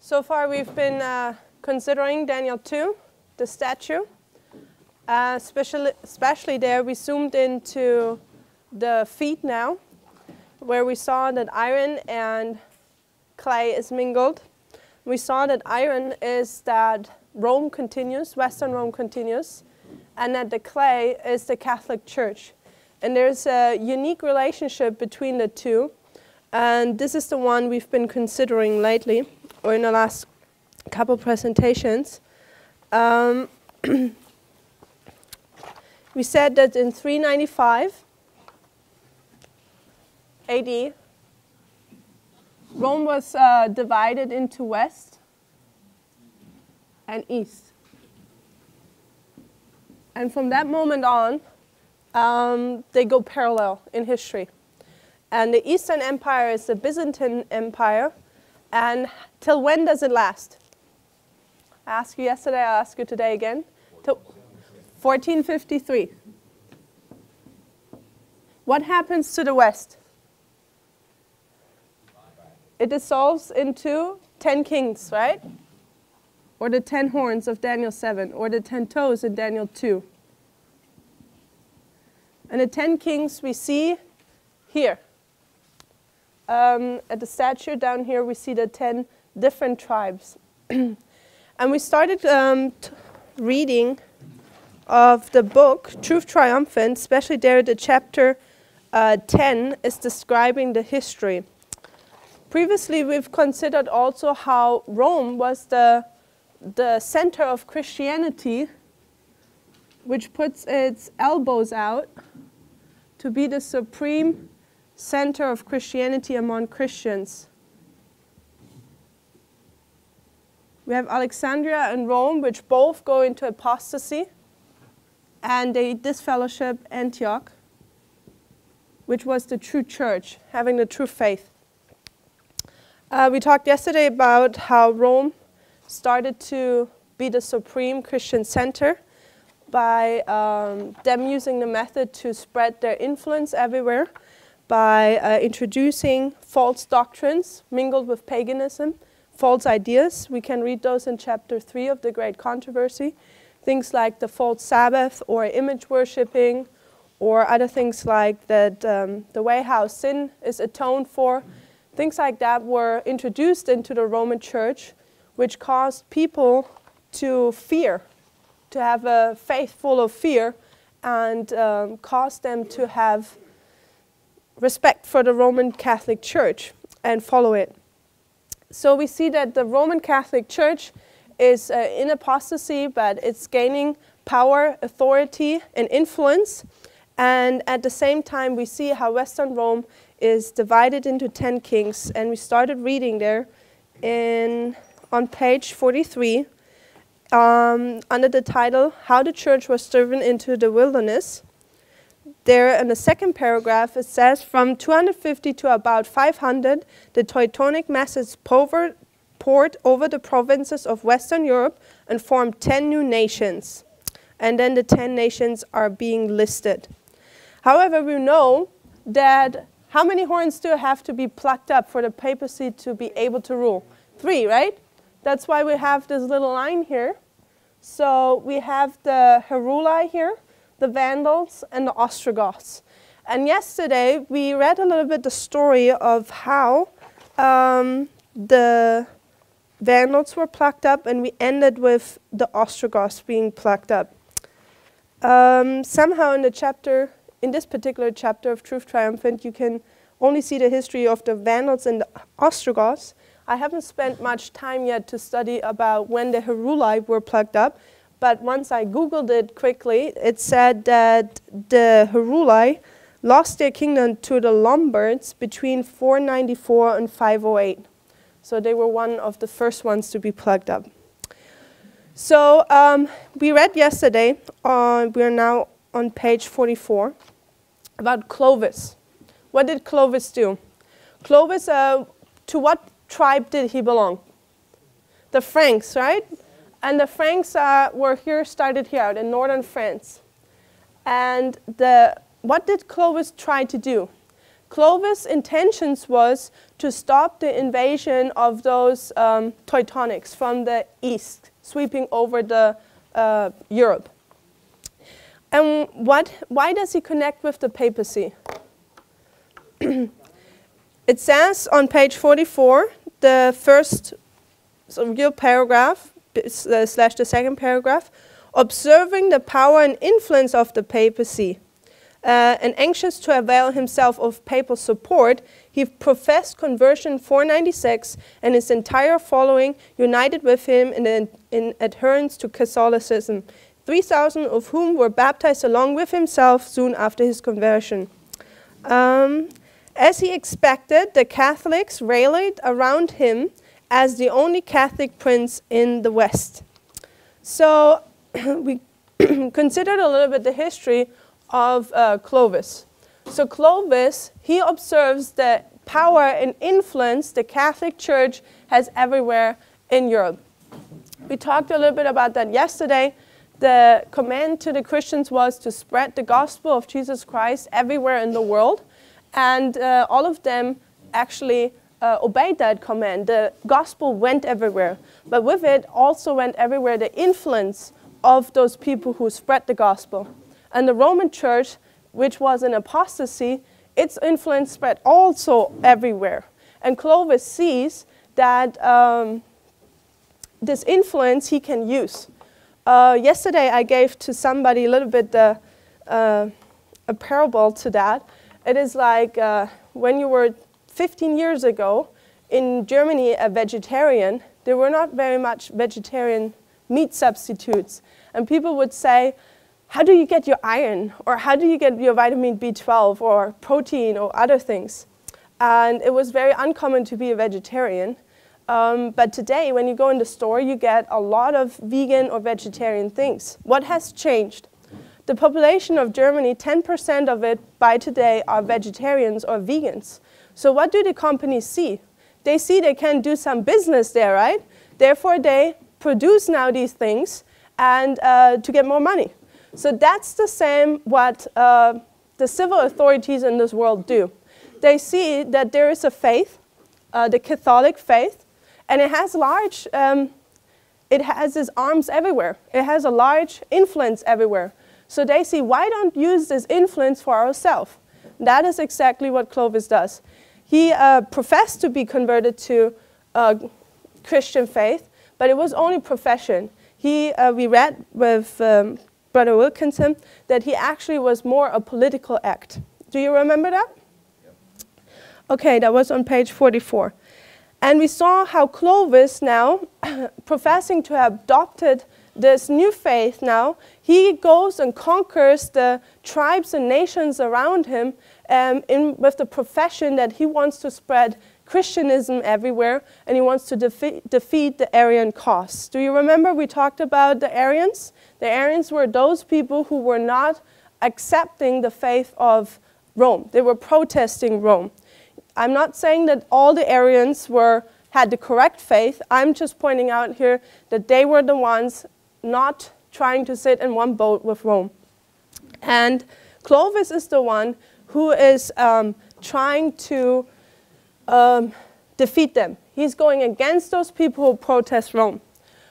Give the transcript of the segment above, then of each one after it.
So far we've been considering Daniel 2, the statue. Especially there we zoomed into the feet now, where we saw that iron and clay is mingled. We saw that iron is that Rome continues, Western Rome continues, and that the clay is the Catholic Church. And there's a unique relationship between the two, and this is the one we've been considering lately, or in the last couple presentations. We said that in 395 AD, Rome was divided into west and east. And from that moment on, they go parallel in history. And the Eastern Empire is the Byzantine Empire. And till when does it last? I asked you yesterday, I'll ask you today again. Till 1453. What happens to the West? It dissolves into 10 kings, right? Or the 10 horns of Daniel 7, or the 10 toes in Daniel 2. And the 10 kings we see here. At the statue down here, we see the 10 different tribes. And we started reading of the book, Truth Triumphant, especially there the chapter 10 is describing the history. Previously, we've considered also how Rome was the center of Christianity, which puts its elbows out to be the supreme center of Christianity among Christians. We have Alexandria and Rome, which both go into apostasy, and they disfellowship Antioch, which was the true church, having the true faith. We talked yesterday about how Rome started to be the supreme Christian center by them using the method to spread their influence everywhere, by introducing false doctrines mingled with paganism, false ideas. We can read those in chapter 3 of the Great Controversy. Things like the false Sabbath or image worshipping, or other things like that, the way how sin is atoned for. Things like that were introduced into the Roman Church, which caused people to fear, to have a faith full of fear, and caused them to have respect for the Roman Catholic Church and follow it. So we see that the Roman Catholic Church is in apostasy, but it's gaining power, authority, and influence. And at the same time, we see how Western Rome is divided into 10 kings. And we started reading there on page 43 under the title, How the Church Was Driven into the Wilderness. There in the second paragraph, it says, from 250 to about 500, the Teutonic masses poured over the provinces of Western Europe and formed 10 new nations. And then the 10 nations are being listed. However, we know that how many horns do have to be plucked up for the papacy to be able to rule? 3, right? That's why we have this little line here. So we have the Heruli here, the Vandals, and the Ostrogoths. And yesterday, we read a little bit the story of how the Vandals were plucked up, and we ended with the Ostrogoths being plucked up. Somehow in this particular chapter of Truth Triumphant, you can only see the history of the Vandals and the Ostrogoths. I haven't spent much time yet to study about when the Heruli were plucked up, but once I Googled it quickly, it said that the Heruli lost their kingdom to the Lombards between 494 and 508. So they were one of the first ones to be plucked up. So we read yesterday, we are now on page 44, about Clovis. What did Clovis do? Clovis, to what tribe did he belong? The Franks, right? And the Franks started here out in northern France. And what did Clovis try to do? Clovis' intentions was to stop the invasion of those Teutonics from the east, sweeping over the Europe. And why does he connect with the papacy? It says on page 44, the first real paragraph, slash the second paragraph, observing the power and influence of the papacy, and anxious to avail himself of papal support, he professed conversion in 496, and his entire following united with him in adherence to Catholicism, 3,000 of whom were baptized along with himself soon after his conversion. As he expected, the Catholics rallied around him as the only Catholic prince in the West. So we considered a little bit the history of Clovis. So Clovis, he observes the power and influence the Catholic Church has everywhere in Europe. We talked a little bit about that yesterday. The command to the Christians was to spread the gospel of Jesus Christ everywhere in the world. And all of them actually obeyed that command. The gospel went everywhere. But with it also went everywhere the influence of those people who spread the gospel. And the Roman Church, which was an apostasy, its influence spread also everywhere. And Clovis sees that this influence he can use. Yesterday I gave to somebody a little bit a parable to that. It is like when you were 15 years ago in Germany a vegetarian, there were not very much vegetarian meat substitutes. And people would say, how do you get your iron? Or how do you get your vitamin B12 or protein or other things? And it was very uncommon to be a vegetarian. But today, when you go in the store, you get a lot of vegan or vegetarian things. What has changed? The population of Germany, 10% of it by today are vegetarians or vegans. So what do the companies see? They see they can do some business there, right? Therefore, they produce now these things and to get more money. So that's the same what the civil authorities in this world do. They see that there is a faith, the Catholic faith, and it has it has its arms everywhere. It has a large influence everywhere. So they see, why don't use this influence for ourselves? That is exactly what Clovis does. He professed to be converted to Christian faith, but it was only profession. We read with Brother Wilkinson that he actually was more a political act. Do you remember that? Yep. Okay, that was on page 44. And we saw how Clovis now, professing to have adopted this new faith now, he goes and conquers the tribes and nations around him with the profession that he wants to spread Christianism everywhere, and he wants to defeat the Arian cause. Do you remember we talked about the Arians? The Arians were those people who were not accepting the faith of Rome. They were protesting Rome. I'm not saying that all the Arians had the correct faith. I'm just pointing out here that they were the ones not trying to sit in one boat with Rome. And Clovis is the one who is trying to defeat them. He's going against those people who protest Rome.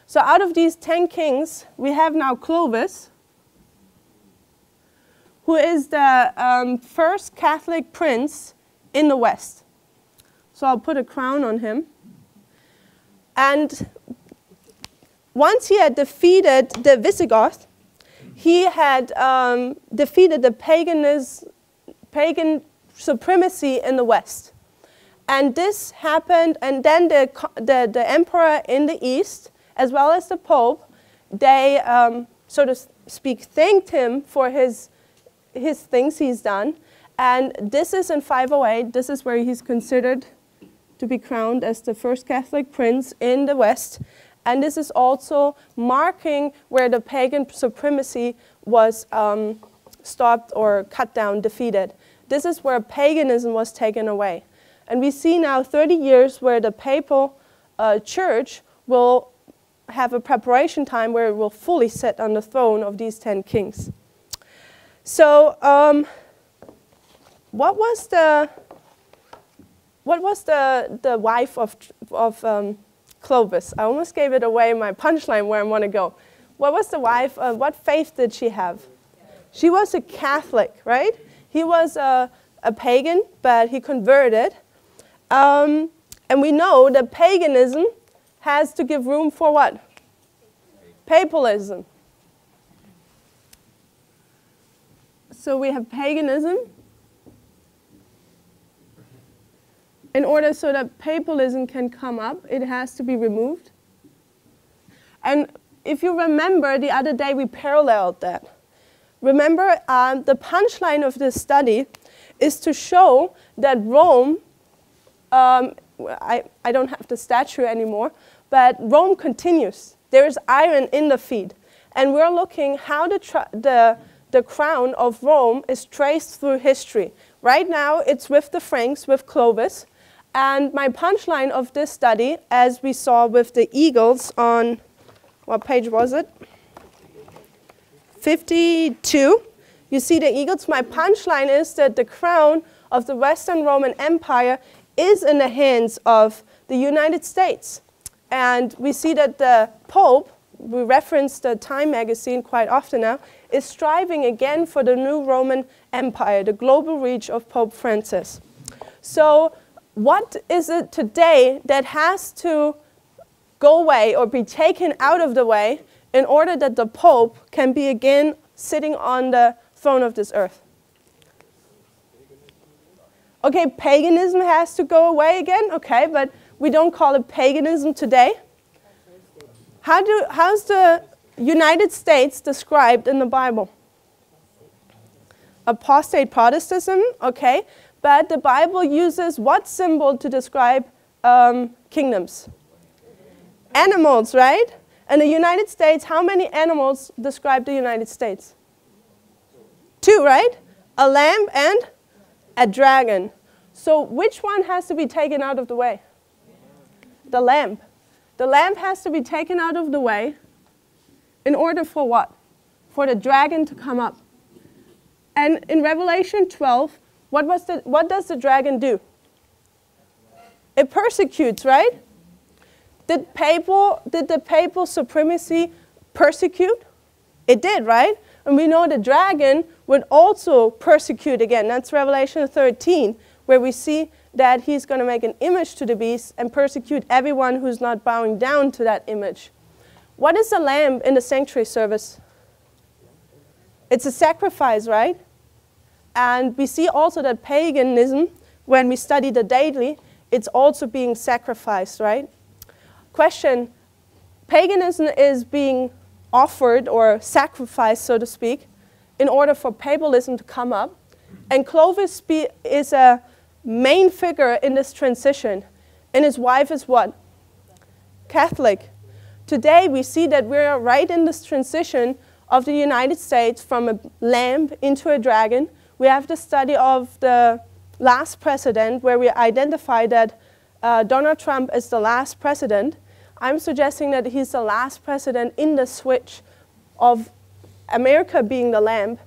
So out of these 10 kings, we have now Clovis, who is the first Catholic prince in the West. So I'll put a crown on him. And once he had defeated the Visigoths, he had defeated the pagan supremacy in the West. And this happened, and then the emperor in the East, as well as the Pope, they, so to speak, thanked him for his things he's done. And this is in 508. This is where he's considered to be crowned as the first Catholic prince in the West. And this is also marking where the pagan supremacy was stopped or cut down, defeated. This is where paganism was taken away. And we see now 30 years where the papal church will have a preparation time where it will fully sit on the throne of these 10 kings. So what was the what was the wife of Clovis? I almost gave it away, my punchline where I want to go. What was the wife, what faith did she have? She was a Catholic, right? He was a pagan, but he converted. And we know that paganism has to give room for what? Papalism. So we have paganism. In order so that papalism can come up, it has to be removed. And if you remember, the other day we paralleled that. Remember, the punchline of this study is to show that Rome, I don't have the statue anymore, but Rome continues. There is iron in the feet. And we're looking how the crown of Rome is traced through history. Right now, it's with the Franks, with Clovis. And my punchline of this study, as we saw with the eagles on, what page was it? 52. You see the eagles. My punchline is that the crown of the Western Roman Empire is in the hands of the United States. And we see that the Pope, we reference the Time magazine quite often now, is striving again for the new Roman Empire, the global reach of Pope Francis. So what is it today that has to go away or be taken out of the way in order that the Pope can be again sitting on the throne of this earth? Okay, paganism has to go away again, okay, but we don't call it paganism today. How's the United States described in the Bible? Apostate Protestantism, okay, but the Bible uses what symbol to describe kingdoms? Animals, right? And the United States, how many animals describe the United States? 2, right? A lamb and a dragon. So which one has to be taken out of the way? The lamb. The lamb has to be taken out of the way in order for what? For the dragon to come up. And in Revelation 12, what does the dragon do? It persecutes, right? Did the papal supremacy persecute? It did, right? And we know the dragon would also persecute again. That's Revelation 13, where we see that he's going to make an image to the beast and persecute everyone who's not bowing down to that image. What is a lamb in the sanctuary service? It's a sacrifice, right? And we see also that paganism, when we study the daily, it's also being sacrificed, right? Question, paganism is being offered or sacrificed, so to speak, in order for papalism to come up. And Clovis is a main figure in this transition. And his wife is what? Catholic. Today we see that we're right in this transition of the United States from a lamb into a dragon. We have the study of the last president where we identify that Donald Trump is the last president. I'm suggesting that he's the last president in the switch of America being the lamb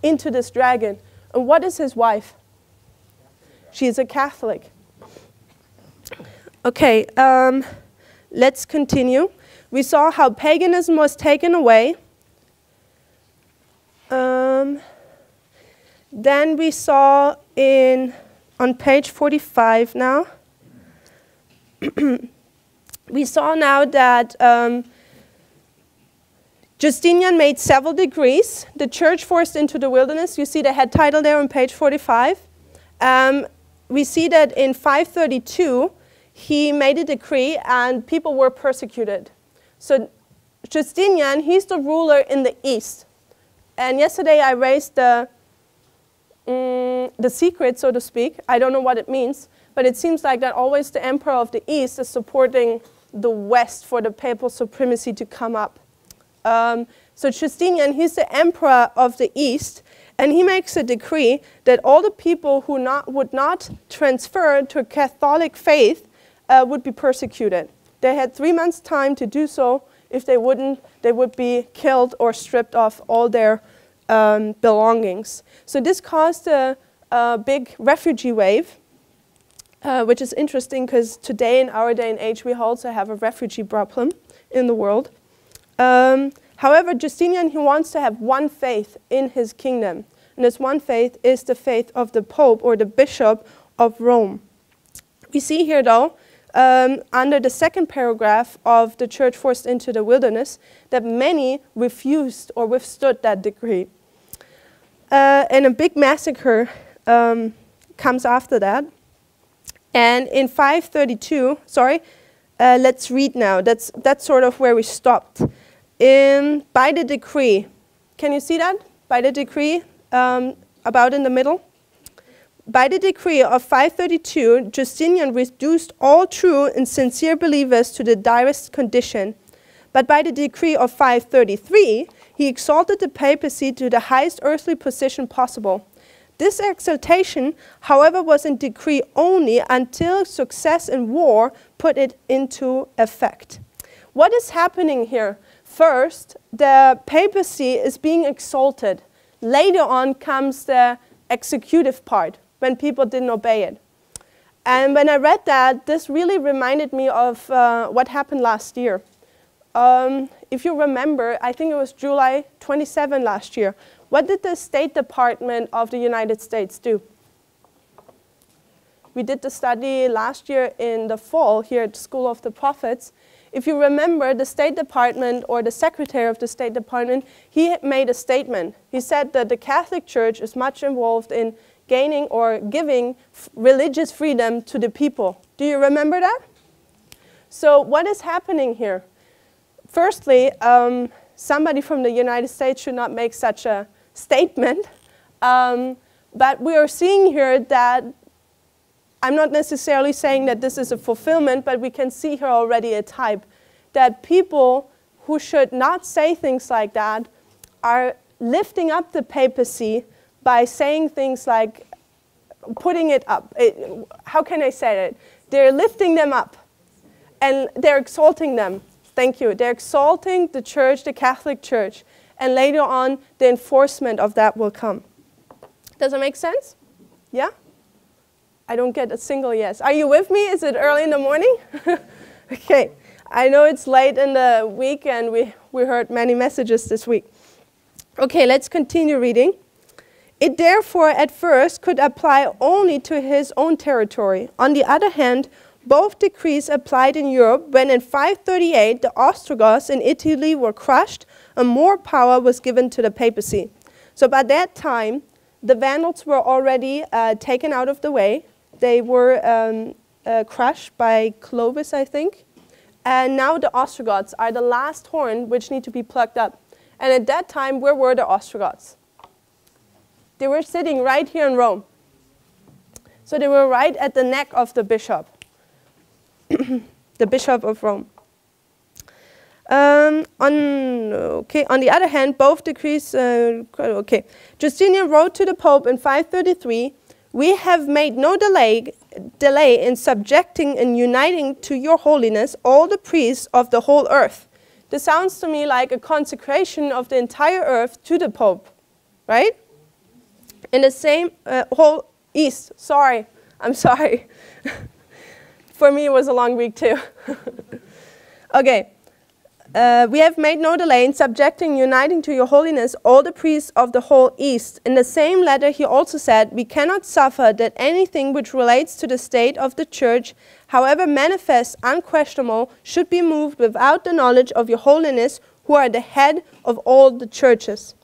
into this dragon. And what is his wife? She's a Catholic. Okay, let's continue. We saw how paganism was taken away. Then we saw on page 45 now, we saw now that Justinian made several decrees. The church forced into the wilderness. You see the head title there on page 45. We see that in 532, he made a decree and people were persecuted. So Justinian, he's the ruler in the east. And yesterday I raised the secret, so to speak. I don't know what it means, but it seems like that always the emperor of the east is supporting the west for the papal supremacy to come up. So Justinian, he's the emperor of the east, and he makes a decree that all the people who would not transfer to a Catholic faith would be persecuted. They had 3 months' time to do so. If they wouldn't, they would be killed or stripped of all their belongings. So this caused a big refugee wave. which is interesting because today, in our day and age, we also have a refugee problem in the world. However, Justinian, he wants to have one faith in his kingdom. And this one faith is the faith of the Pope or the Bishop of Rome. We see here, though, under the second paragraph of the church forced into the wilderness, that many refused or withstood that decree. And a big massacre comes after that. And in 532, let's read now. That's sort of where we stopped. By the decree, can you see that? By the decree, about in the middle. By the decree of 532, Justinian reduced all true and sincere believers to the direst condition. But by the decree of 533, he exalted the papacy to the highest earthly position possible. This exaltation, however, was in decree only until success in war put it into effect. What is happening here? First, the papacy is being exalted. Later on comes the executive part, when people didn't obey it. And when I read that, this really reminded me of what happened last year. If you remember, I think it was July 27 last year. What did the State Department of the United States do? We did the study last year in the fall here at School of the Prophets. If you remember, the State Department, or the Secretary of the State Department, he made a statement. He said that the Catholic Church is much involved in gaining or giving religious freedom to the people. Do you remember that? So what is happening here? Firstly, somebody from the United States should not make such a statement. But we are seeing here that, I'm not necessarily saying that this is a fulfillment, but we can see here already a type that people who should not say things like that are lifting up the papacy by saying things like, putting it up. How can I say it? They're lifting them up and they're exalting them. Thank you. They're exalting the church, the Catholic Church, and later on the enforcement of that will come. Does it make sense? Yeah? I don't get a single yes. Are you with me? Is it early in the morning? Okay. I know it's late in the week and we heard many messages this week. Okay, let's continue reading. It therefore at first could apply only to his own territory. On the other hand, both decrees applied in Europe when in 538 the Ostrogoths in Italy were crushed and more power was given to the papacy. So by that time, the Vandals were already taken out of the way. They were crushed by Clovis, I think. And now the Ostrogoths are the last horn which need to be plucked up. And at that time, where were the Ostrogoths? They were sitting right here in Rome. So they were right at the neck of the bishop, the Bishop of Rome. On the other hand, both decrees, Justinian wrote to the Pope in 533, "We have made no delay in subjecting and uniting to your holiness all the priests of the whole earth." This sounds to me like a consecration of the entire earth to the Pope, right? In the same whole East, sorry, I'm sorry. For me, it was a long week too. Okay. We have made no delay in subjecting, uniting to your holiness all the priests of the whole East. In the same letter, he also said, "We cannot suffer that anything which relates to the state of the church, however manifest, unquestionable, should be moved without the knowledge of your holiness, who are the head of all the churches,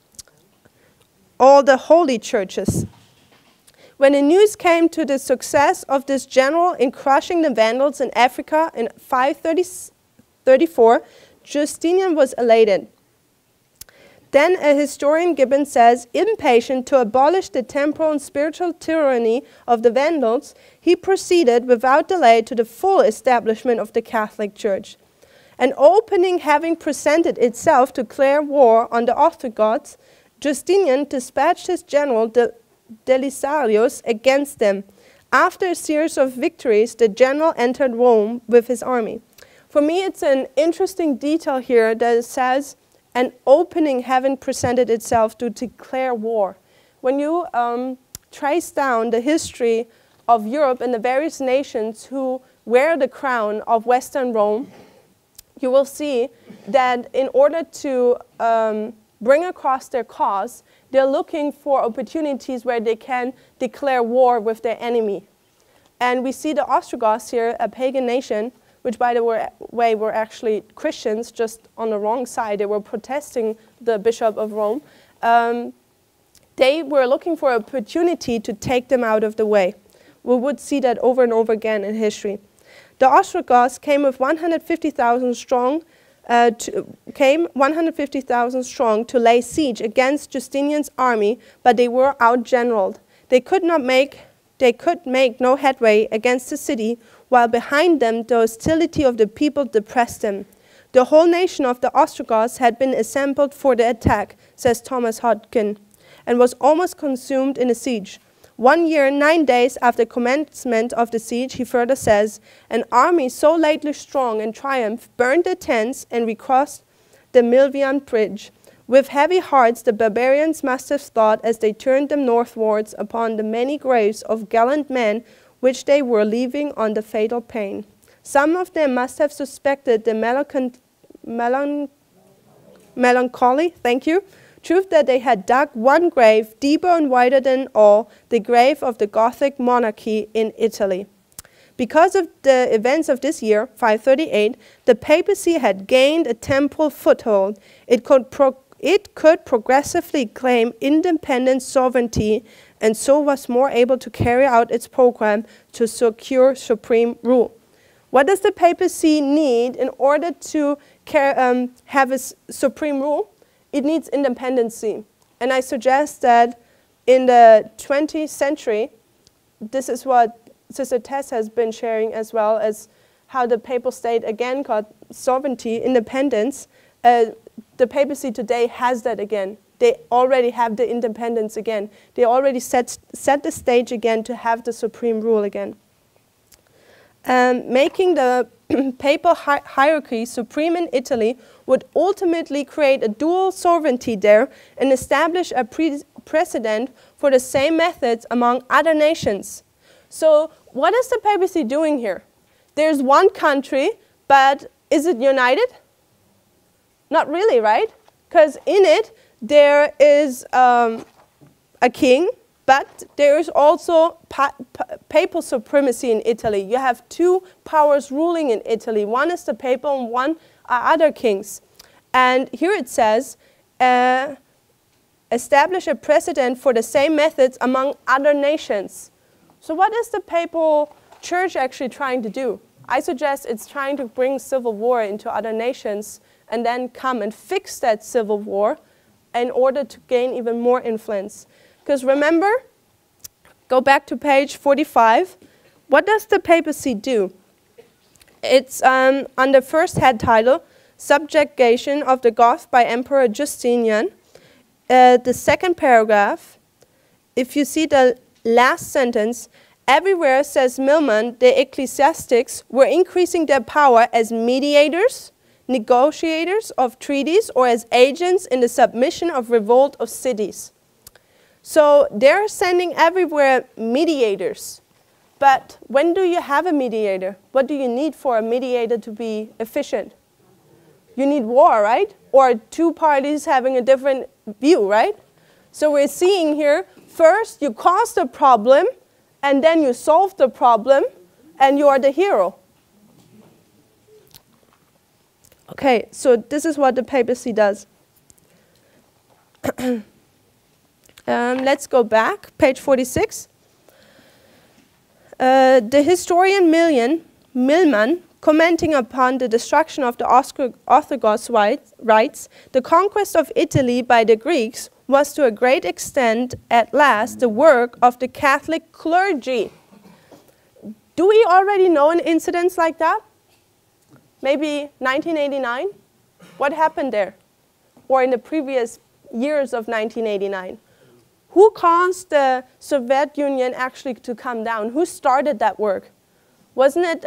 all the holy churches." When the news came to the success of this general in crushing the Vandals in Africa in 534, Justinian was elated. Then a historian, Gibbon, says, impatient to abolish the temporal and spiritual tyranny of the Vandals, he proceeded without delay to the full establishment of the Catholic Church. An opening having presented itself to declare war on the Ostrogoths, Justinian dispatched his general Delisarius against them. After a series of victories, the general entered Rome with his army. For me, it's an interesting detail here that it says an opening having presented itself to declare war. When you trace down the history of Europe and the various nations who wear the crown of Western Rome, you will see that in order to bring across their cause, they're looking for opportunities where they can declare war with their enemy. And we see the Ostrogoths here, a pagan nation, which by the way were actually Christians, just on the wrong side. They were protesting the Bishop of Rome. They were looking for an opportunity to take them out of the way. We would see that over and over again in history. The Ostrogoths came with 150,000 strong, to lay siege against Justinian's army, but they were outgeneraled. They could make no headway against the city, while behind them the hostility of the people depressed them. The whole nation of the Ostrogoths had been assembled for the attack, says Thomas Hodkin, and was almost consumed in a siege. 1 year, 9 days after commencement of the siege, he further says, an army so lately strong and triumph burned their tents and recrossed the Milvian bridge. With heavy hearts the barbarians must have thought as they turned them northwards upon the many graves of gallant men which they were leaving on the fatal plain. Some of them must have suspected the melancholy, truth that they had dug one grave deeper and wider than all, the grave of the Gothic monarchy in Italy. Because of the events of this year, 538, the papacy had gained a temporal foothold. It could progressively claim independent sovereignty and so was more able to carry out its program to secure supreme rule. What does the papacy need in order to have a supreme rule? It needs independency. And I suggest that in the 20th century, this is what Sister Tess has been sharing, as well as how the papal state again got sovereignty, independence. The papacy today has that again. They already have the independence again. They already set the stage again to have the supreme rule again. Making the papal hierarchy supreme in Italy would ultimately create a dual sovereignty there and establish a precedent for the same methods among other nations. So what is the papacy doing here? There's one country, but is it united? Not really, right? Because in it, there is a king, but there is also papal supremacy in Italy. You have two powers ruling in Italy. One is the papal and one are other kings. And here it says, establish a precedent for the same methods among other nations. So what is the papal church actually trying to do? I suggest it's trying to bring civil war into other nations and then come and fix that civil war in order to gain even more influence. Because remember, go back to page 45, what does the papacy do? It's on the first head title, Subjugation of the Goths by Emperor Justinian. The second paragraph, if you see the last sentence, everywhere, says Milman, the ecclesiastics were increasing their power as mediators, negotiators of treaties, or as agents in the submission of revolt of cities. So they're sending everywhere mediators. But when do you have a mediator? What do you need for a mediator to be efficient? You need war, right? Or two parties having a different view, right? So we're seeing here, first you cause the problem, and then you solve the problem, and you are the hero. Okay, so this is what the papacy does. Let's go back, page 46. The historian Milman, commenting upon the destruction of the Ostrogoths' rights, the conquest of Italy by the Greeks was to a great extent at last the work of the Catholic clergy. Do we already know an incident like that? Maybe 1989? What happened there? Or in the previous years of 1989? Who caused the Soviet Union actually to come down? Who started that work? Wasn't it,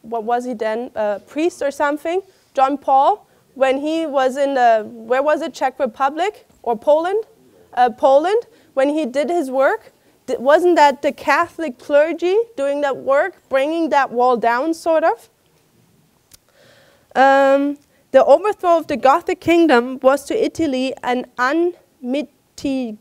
what was he then, a priest or something? John Paul, when he was in the, where was it, Czech Republic or Poland? Poland, when he did his work, Wasn't that the Catholic clergy doing that work, bringing that wall down, sort of? The overthrow of the Gothic kingdom was to Italy an unmitigated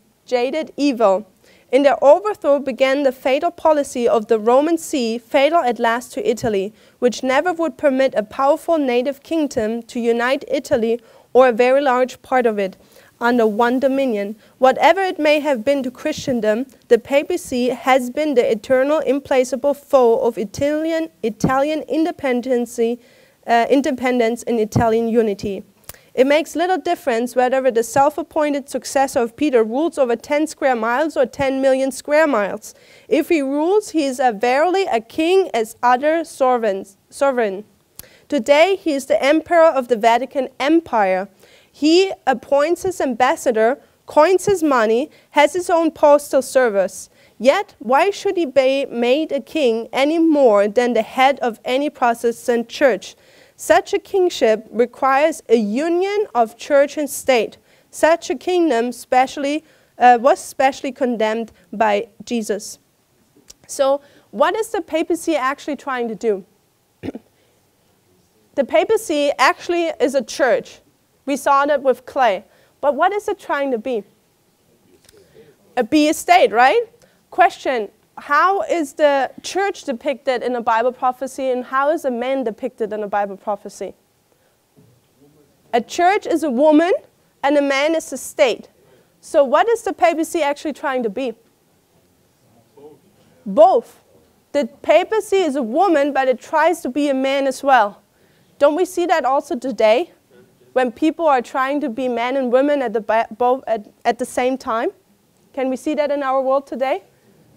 evil. In their overthrow began the fatal policy of the Roman See, fatal at last to Italy, which never would permit a powerful native kingdom to unite Italy or a very large part of it under one dominion. Whatever it may have been to Christendom, the papacy has been the eternal, implacable foe of Italian independence and Italian unity. It makes little difference whether the self-appointed successor of Peter rules over 10 square miles or 10 million square miles. If he rules, he is verily a king as other sovereign. Today, he is the emperor of the Vatican Empire. He appoints his ambassador, coins his money, has his own postal service. Yet, why should he be made a king any more than the head of any Protestant church? Such a kingship requires a union of church and state. Such a kingdom was specially condemned by Jesus. So, what is the papacy actually trying to do? The papacy actually is a church. We saw that with Clay. But what is it trying to be? Be a state, right? Question. How is the church depicted in a Bible prophecy, and how is a man depicted in a Bible prophecy? A church is a woman, and a man is a state. So what is the papacy actually trying to be? Both. The papacy is a woman, but it tries to be a man as well. Don't we see that also today? When people are trying to be men and women at the same time? Can we see that in our world today?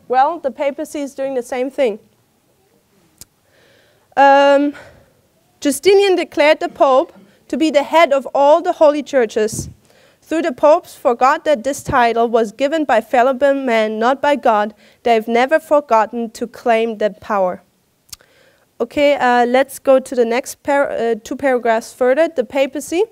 Well, the papacy is doing the same thing. Justinian declared the Pope to be the head of all the holy churches. Through the popes forgot that this title was given by fallible men, not by God. They've never forgotten to claim that power. Okay, let's go to the next two paragraphs further. The papacy.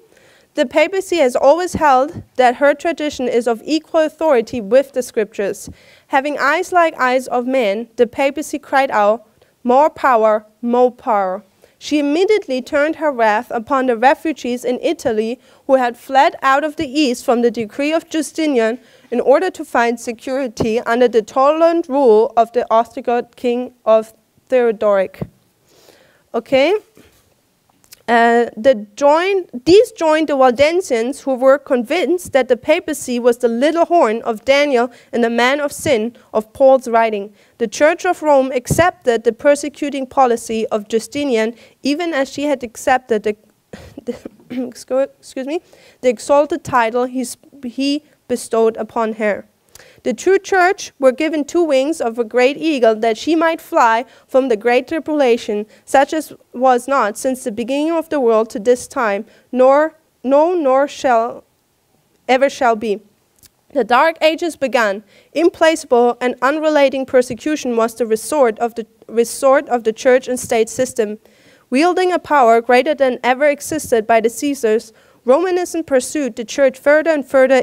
The papacy has always held that her tradition is of equal authority with the scriptures. Having eyes like eyes of men, the papacy cried out, "More power, more power." She immediately turned her wrath upon the refugees in Italy who had fled out of the east from the decree of Justinian in order to find security under the tolerant rule of the Ostrogoth king of Theodoric. Okay? These joined the Waldensians, who were convinced that the papacy was the little horn of Daniel and the man of sin of Paul's writing. The Church of Rome accepted the persecuting policy of Justinian, even as she had accepted the exalted title he bestowed upon her. The true church were given two wings of a great eagle, that she might fly from the great tribulation, such as was not since the beginning of the world to this time, nor shall be. The dark ages began. Implacable and unrelenting persecution was the resort of the church and state system. Wielding a power greater than ever existed by the Caesars, Romanism pursued the church further and further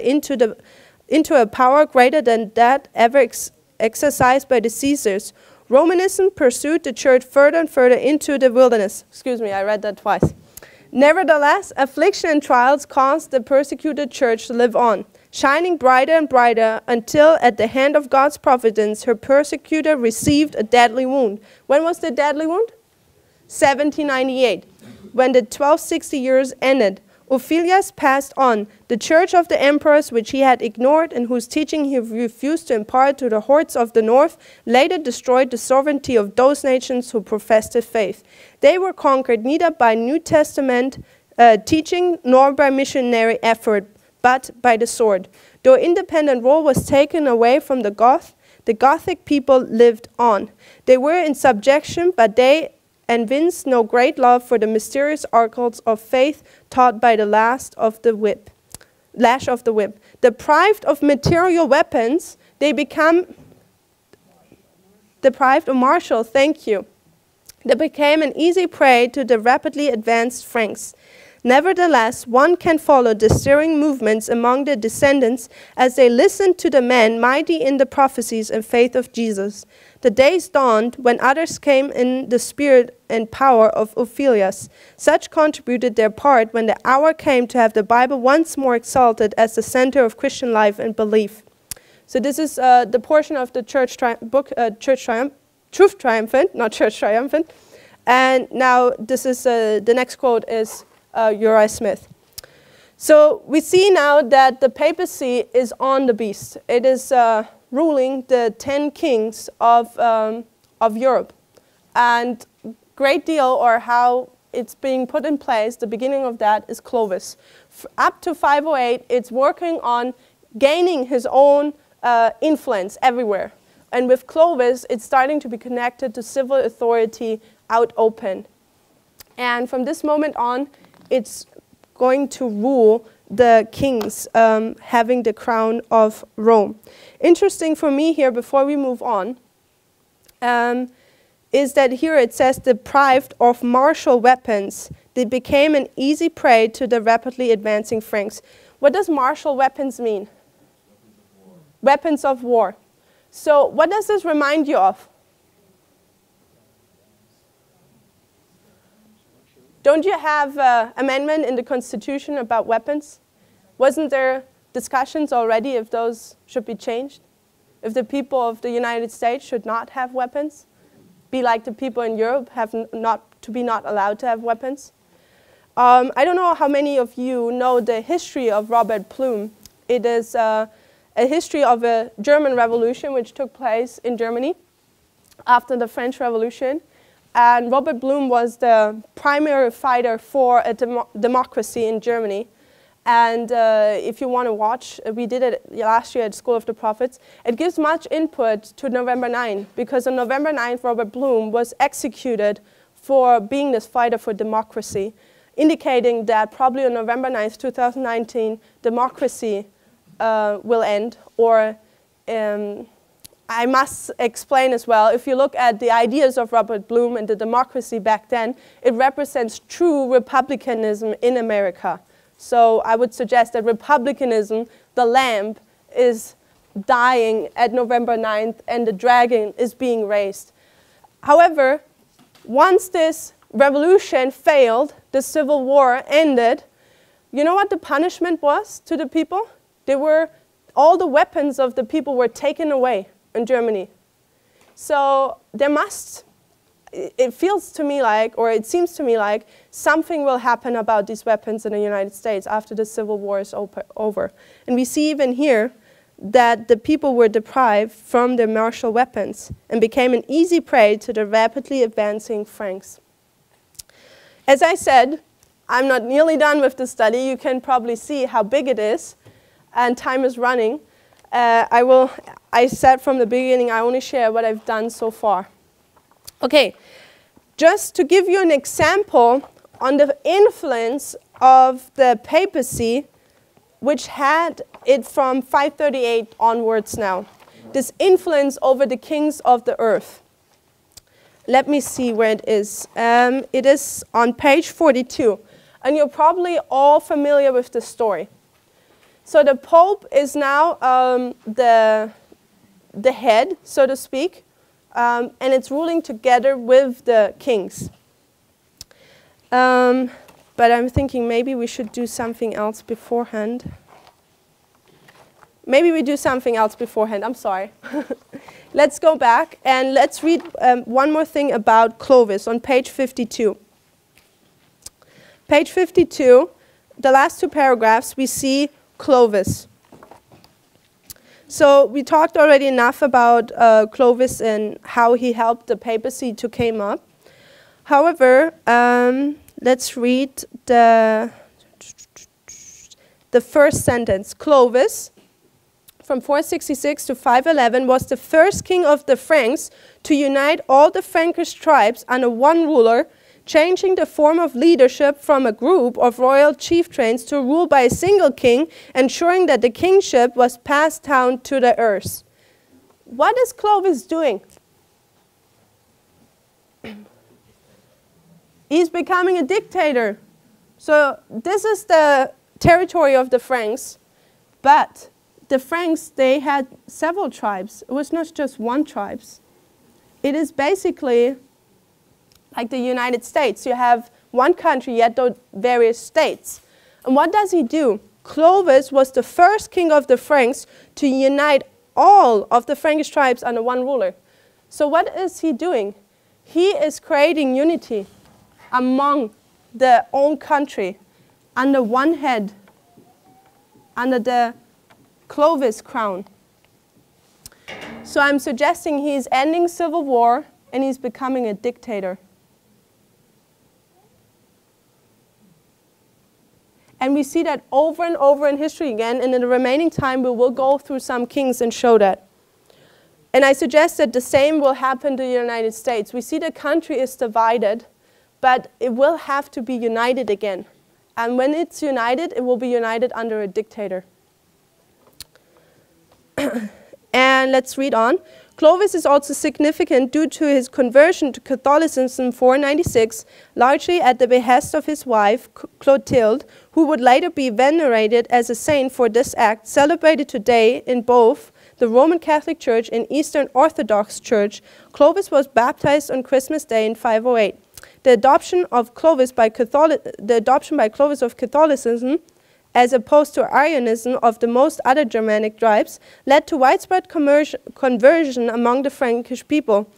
into a power greater than that ever exercised by the Caesars. Romanism pursued the church further and further into the wilderness. Excuse me, I read that twice. Nevertheless, affliction and trials caused the persecuted church to live on, shining brighter and brighter until at the hand of God's providence, her persecutor received a deadly wound. When was the deadly wound? 1798, when the 1260 years ended. Ophelius passed on. The church of the emperors, which he had ignored and whose teaching he refused to impart to the hordes of the north, later destroyed the sovereignty of those nations who professed his faith. They were conquered neither by New Testament teaching nor by missionary effort, but by the sword. Though independent rule was taken away from the Gothic people lived on. They were in subjection, but they evinced no great love for the mysterious oracles of faith taught by the lash of the whip. Deprived of material weapons, they become deprived of martial. Thank you. They became an easy prey to the rapidly advanced Franks. Nevertheless, one can follow the stirring movements among the descendants as they listened to the men mighty in the prophecies and faith of Jesus. The days dawned when others came in the spirit and power of Ophelius. Such contributed their part when the hour came to have the Bible once more exalted as the center of Christian life and belief. So this is the portion of the Truth Triumphant, not Church Triumphant. And now this is the next quote is Uriah Smith. So we see now that the papacy is on the beast. It is ruling the 10 kings of Europe. And great deal, or how it's being put in place, the beginning of that is Clovis. Up to 508, it's working on gaining his own influence everywhere. And with Clovis, it's starting to be connected to civil authority out open. And from this moment on, it's going to rule the kings, having the crown of Rome. Interesting for me here, before we move on, is that here it says, deprived of martial weapons, they became an easy prey to the rapidly advancing Franks. What does martial weapons mean? Weapons of war. So what does this remind you of? Don't you have an amendment in the Constitution about weapons? Wasn't there discussions already if those should be changed? If the people of the United States should not have weapons? Be like the people in Europe, not allowed to have weapons? I don't know how many of you know the history of Robert Blum. It is a history of a German revolution which took place in Germany after the French Revolution. And Robert Blum was the primary fighter for a democracy in Germany. And if you want to watch, we did it last year at School of the Prophets. It gives much input to November 9, because on November 9th, Robert Blum was executed for being this fighter for democracy, indicating that probably on November 9th, 2019, democracy will end. Or I must explain as well, if you look at the ideas of Robert Blum and the democracy back then, it represents true republicanism in America. So I would suggest that republicanism, the lamb, is dying at November 9th and the dragon is being raised. However, once this revolution failed, the civil war ended, you know what the punishment was to the people? All the weapons of the people were taken away in Germany. So it feels to me like, or it seems to me like, something will happen about these weapons in the United States after the Civil War is over. And we see even here that the people were deprived from their martial weapons and became an easy prey to the rapidly advancing Franks. As I said, I'm not nearly done with the study. You can probably see how big it is, and time is running. I said from the beginning, I only share what I've done so far. Okay, just to give you an example on the influence of the papacy, which had it from 538 onwards now. This influence over the kings of the earth. Let me see where it is. It is on page 42. And you're probably all familiar with the story. So the Pope is now the head, so to speak, and it's ruling together with the kings. But I'm thinking maybe we should do something else beforehand. Maybe we do something else beforehand, I'm sorry. Let's go back and let's read one more thing about Clovis on page 52. Page 52, the last two paragraphs, we see Clovis. So we talked already enough about Clovis and how he helped the papacy to come up. However, let's read the first sentence. Clovis, from 466 to 511, was the first king of the Franks to unite all the Frankish tribes under one ruler, changing the form of leadership from a group of royal chieftains to rule by a single king, ensuring that the kingship was passed down to the heirs. What is Clovis doing? He's becoming a dictator. So this is the territory of the Franks, but the Franks, they had several tribes. It was not just one tribe. It is basically like the United States. You have one country, yet those various states. And what does he do? Clovis was the first king of the Franks to unite all of the Frankish tribes under one ruler. So what is he doing? He is creating unity among the own country under one head, under the Clovis crown. So I'm suggesting he's ending civil war and he's becoming a dictator. And we see that over and over in history again, and in the remaining time we will go through some kings and show that. And I suggest that the same will happen to the United States. We see the country is divided, but it will have to be united again. And when it's united, it will be united under a dictator. And let's read on. Clovis is also significant due to his conversion to Catholicism in 496, largely at the behest of his wife, Clotilde, who would later be venerated as a saint for this act, celebrated today in both the Roman Catholic Church and Eastern Orthodox Church. Clovis was baptized on Christmas Day in 508. The adoption by Clovis of Catholicism, as opposed to Arianism of the most other Germanic tribes, led to widespread conversion among the Frankish people,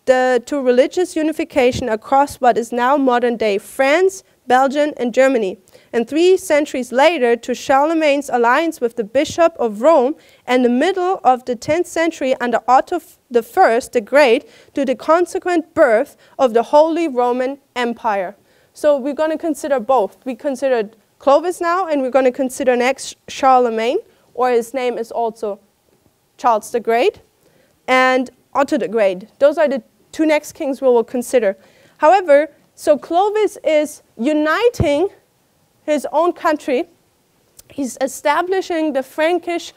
to religious unification across what is now modern-day France, Belgium, and Germany, and 3 centuries later to Charlemagne's alliance with the Bishop of Rome, and the middle of the 10th century under Otto I the Great, to the consequent birth of the Holy Roman Empire. So we're going to consider both. We considered Clovis now, and we're going to consider next Charlemagne, or his name is also Charles the Great, and Otto the Great. Those are the 2 next kings we will consider. However, so Clovis is uniting his own country. He's establishing the Frankish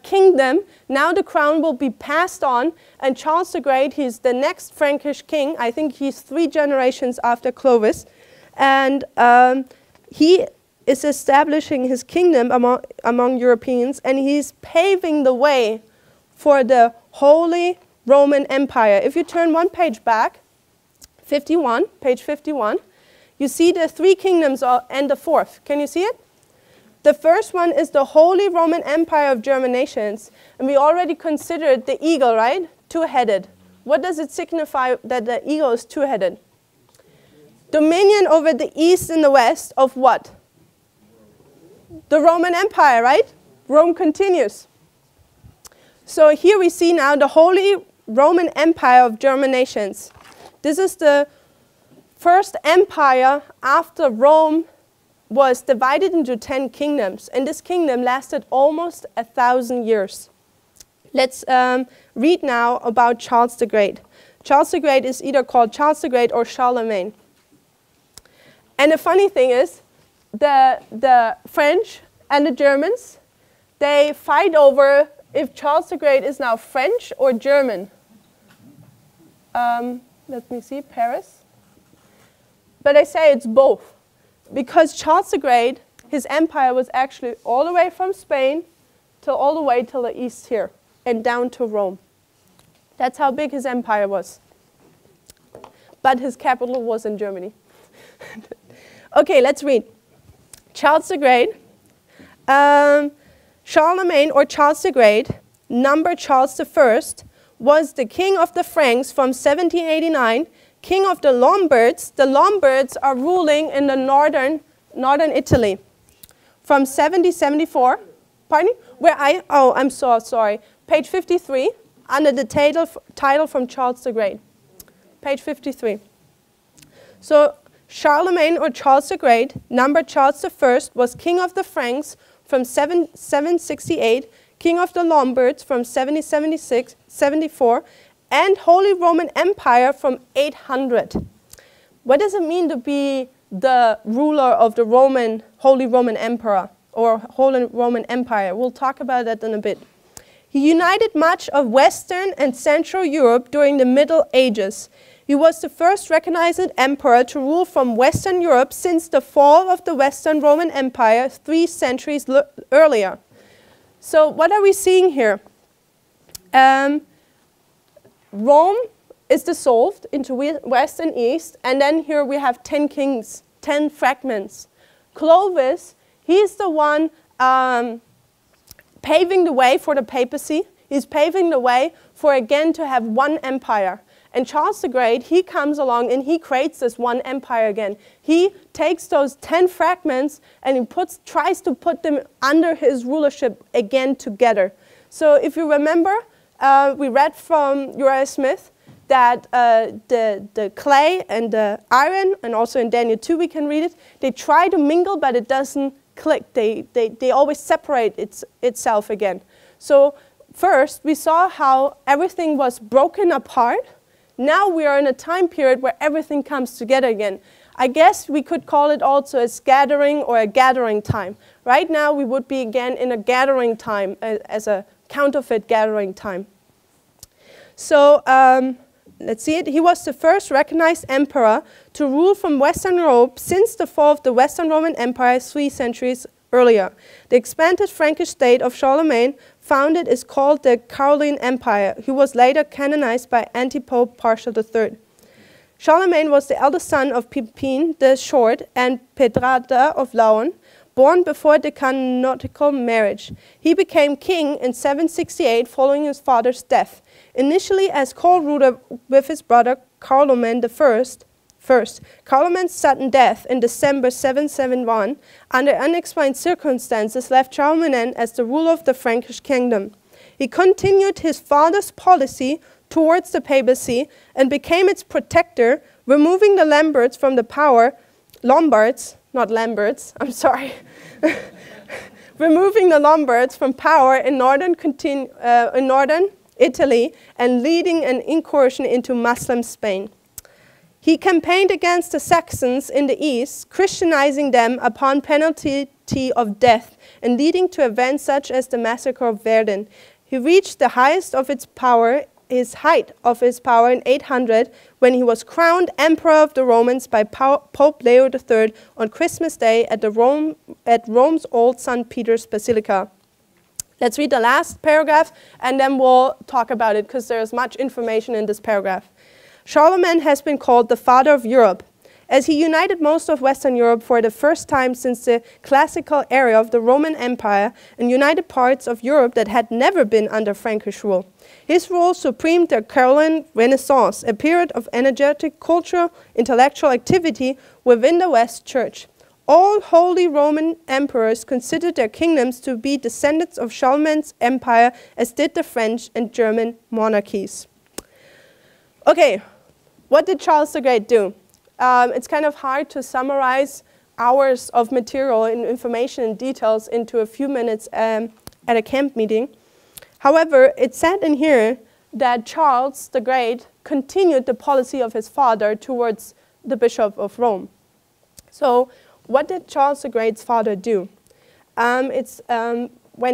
kingdom. Now the crown will be passed on, and Charles the Great, he's the next Frankish king. I think he's 3 generations after Clovis. And he is establishing his kingdom among Europeans, and he's paving the way for the Holy Roman Empire. If you turn 1 page back, 51, page 51, you see the 3 kingdoms and the 4th. Can you see it? The first one is the Holy Roman Empire of German nations. And we already considered the eagle, right? 2-headed. What does it signify that the eagle is 2-headed? Dominion over the east and the west of what? The Roman Empire, right? Rome continues. So here we see now the Holy Roman Empire of German nations. This is the first empire after Rome was divided into 10 kingdoms, and this kingdom lasted almost 1,000 years. Let's read now about Charles the Great. Charles the Great is either called Charles the Great or Charlemagne. And the funny thing is, the French and the Germans, they fight over if Charles the Great is now French or German. Let me see, Paris. But I say it's both, because Charles the Great, his empire was actually all the way from Spain till all the way till the east here and down to Rome. That's how big his empire was. But his capital was in Germany. Okay, let's read. Charles the Great. Charlemagne, or Charles the Great, number Charles I, was the king of the Franks from 1789, king of the Lombards. The Lombards are ruling in the northern Italy from 7074. Pardon me? I'm so sorry. Page 53, under the title from Charles the Great. Page 53. So Charlemagne, or Charles the Great, number Charles I, was king of the Franks from 768, king of the Lombards from 74, and Holy Roman Empire from 800. What does it mean to be the ruler of the Holy Roman Emperor, or Holy Roman Empire? We'll talk about that in a bit. He united much of Western and Central Europe during the Middle Ages. He was the first recognized emperor to rule from Western Europe since the fall of the Western Roman Empire 3 centuries earlier. So what are we seeing here? Rome is dissolved into West and East, and then here we have 10 kings, 10 fragments. Clovis, he's the one paving the way for the papacy. He's paving the way for, again, to have one empire. And Charles the Great, he comes along and he creates this one empire again. He takes those 10 fragments and he tries to put them under his rulership again together. So if you remember, we read from Uriah Smith that the clay and the iron, and also in Daniel 2 we can read it, they try to mingle but it doesn't click. They always separate itself again. So first we saw how everything was broken apart. Now we are in a time period where everything comes together again. I guess we could call it also a scattering or a gathering time. Right now we would be again in a gathering time, as a counterfeit gathering time. So let's see it. He was the first recognized emperor to rule from Western Europe since the fall of the Western Roman Empire 3 centuries earlier. The expanded Frankish state of Charlemagne founded is called the Caroline Empire, who was later canonized by Antipope Paschal III. Charlemagne was the eldest son of Pipin the Short and Pedrada of Laon, born before the canonical marriage. He became king in 768 following his father's death, initially as co-ruler with his brother Carloman I. Carloman's sudden death in December 771, under unexplained circumstances, left Charlemagne as the ruler of the Frankish kingdom. He continued his father's policy towards the papacy and became its protector, removing the Lombards from the power, removing the Lombards from power in northern Italy and leading an incursion into Muslim Spain. He campaigned against the Saxons in the east, Christianizing them upon penalty of death and leading to events such as the massacre of Verdun. He reached the height of his power in 800 when he was crowned Emperor of the Romans by Pope Leo III on Christmas Day at Rome's Old St. Peter's Basilica. Let's read the last paragraph and then we'll talk about it because there's much information in this paragraph. Charlemagne has been called the father of Europe, as he united most of Western Europe for the first time since the classical era of the Roman Empire and united parts of Europe that had never been under Frankish rule. His rule supremed the Caroline Renaissance, a period of energetic cultural, intellectual activity within the West Church. All Holy Roman emperors considered their kingdoms to be descendants of Charlemagne's empire, as did the French and German monarchies. Okay, what did Charles the Great do? It's kind of hard to summarize hours of material and information and details into a few minutes at a camp meeting. However, it's said in here that Charles the Great continued the policy of his father towards the Bishop of Rome. So what did Charles the Great's father do? When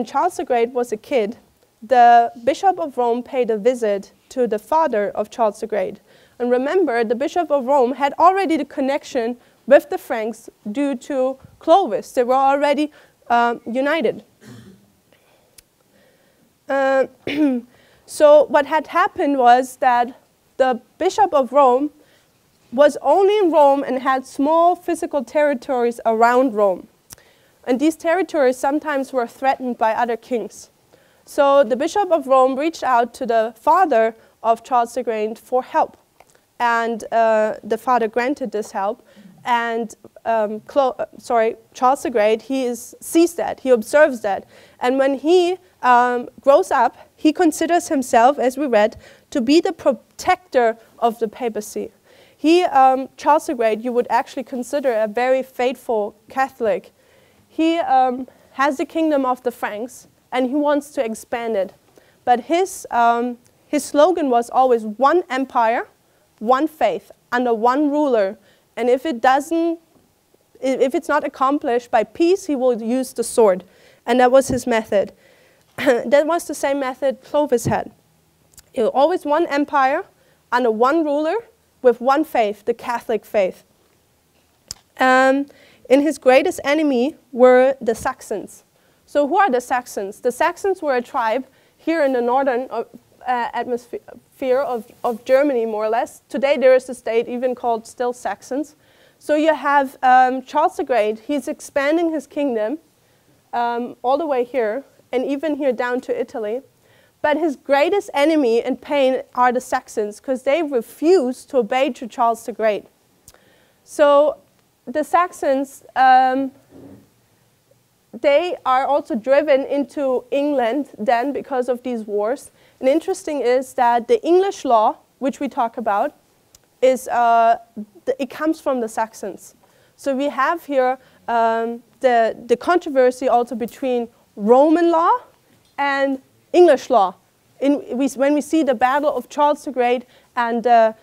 Charles the Great was a kid, the Bishop of Rome paid a visit to the father of Charles the Great. And remember, the Bishop of Rome had already the connection with the Franks due to Clovis. They were already united. So what had happened was that the Bishop of Rome was only in Rome and had small physical territories around Rome. And these territories sometimes were threatened by other kings. So the Bishop of Rome reached out to the father of Charles the Great for help. And the father granted this help. And Charles the Great, sees that, he observes that. And when he grows up, he considers himself, as we read, to be the protector of the papacy. Charles the Great, you would actually consider a very faithful Catholic. He has the kingdom of the Franks, and he wants to expand it. But his slogan was always one empire, one faith, under one ruler. And if it's not accomplished by peace, he will use the sword. And that was his method. that was the same method Clovis had. It was always one empire under one ruler with one faith, the Catholic faith. And his greatest enemy were the Saxons. So who are the Saxons? The Saxons were a tribe here in the northern atmosphere of Germany, more or less. Today there is a state even called still Saxons. So you have Charles the Great. He's expanding his kingdom all the way here, and even here down to Italy. But his greatest enemy and pain are the Saxons, because they refuse to obey to Charles the Great. So the Saxons, they are also driven into England then because of these wars. And interesting is that the English law, which we talk about, is it comes from the Saxons. So we have here the controversy also between Roman law and English law when we see the battle of Charles the Great and the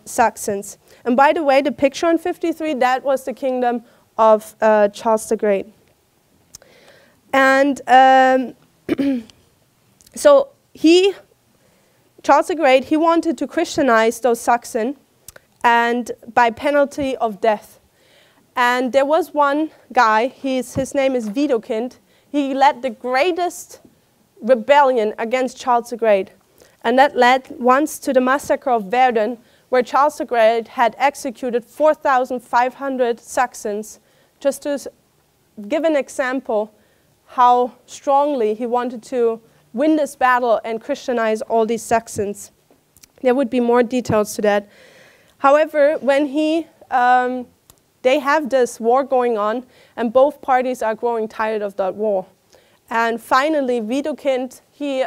Saxons. And by the way, the picture on 53, that was the kingdom of Charles the Great. And so Charles the Great, he wanted to Christianize those Saxons, and by penalty of death. And there was one guy, his name is Widukind. He led the greatest rebellion against Charles the Great. And that led once to the massacre of Verdun, where Charles the Great had executed 4,500 Saxons, just to give an example how strongly he wanted to win this battle and Christianize all these Saxons. There would be more details to that. However, when they have this war going on, and both parties are growing tired of that war. And finally, Widukind, he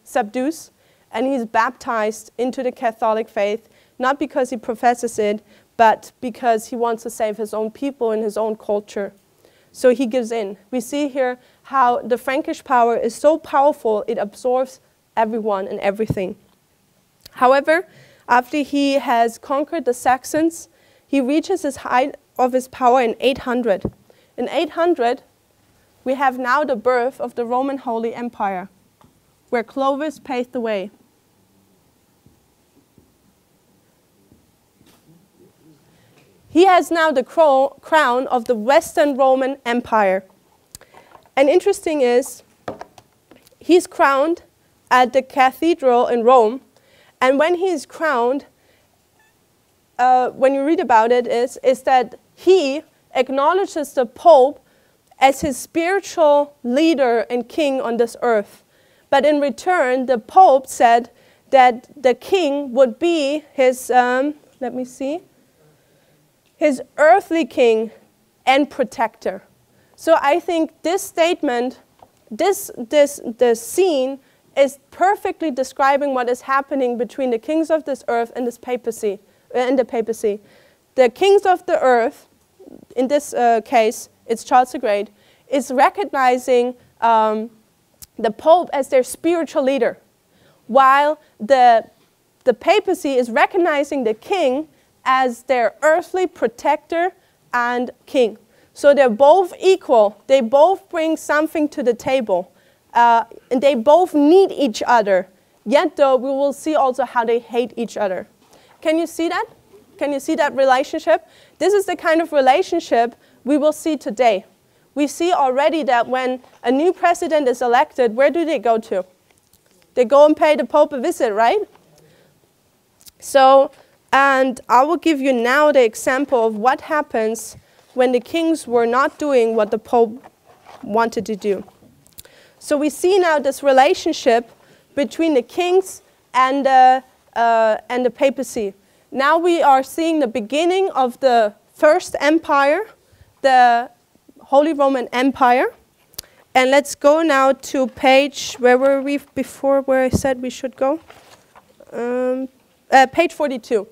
subdues, and he's baptized into the Catholic faith, not because he professes it, but because he wants to save his own people and his own culture. So he gives in. We see here how the Frankish power is so powerful, it absorbs everyone and everything. However, after he has conquered the Saxons, he reaches his height of his power in 800. In 800, we have now the birth of the Roman Holy Empire, where Clovis paved the way. He has now the crown of the Western Roman Empire. And interesting is, he's crowned at the cathedral in Rome. And when he is crowned, when you read about it, is that he acknowledges the Pope as his spiritual leader and king on this earth. But in return, the Pope said that the king would be his, his earthly king and protector. So I think this statement, this scene is perfectly describing what is happening between the kings of this earth and this papacy, the papacy. The kings of the earth, in this case, it's Charles the Great, is recognizing the Pope as their spiritual leader, while the papacy is recognizing the king as their earthly protector and king. So they're both equal. They both bring something to the table. And they both need each other. Yet, though, we will see also how they hate each other. Can you see that? Can you see that relationship? This is the kind of relationship we will see today. We see already that when a new president is elected, where do they go to? They go and pay the Pope a visit, right? So, and I will give you now the example of what happens when the kings were not doing what the Pope wanted to do. So we see now this relationship between the kings and the papacy. Now we are seeing the beginning of the First Empire, the Holy Roman Empire. And let's go now to page, where were we before, where I said we should go? Page 42.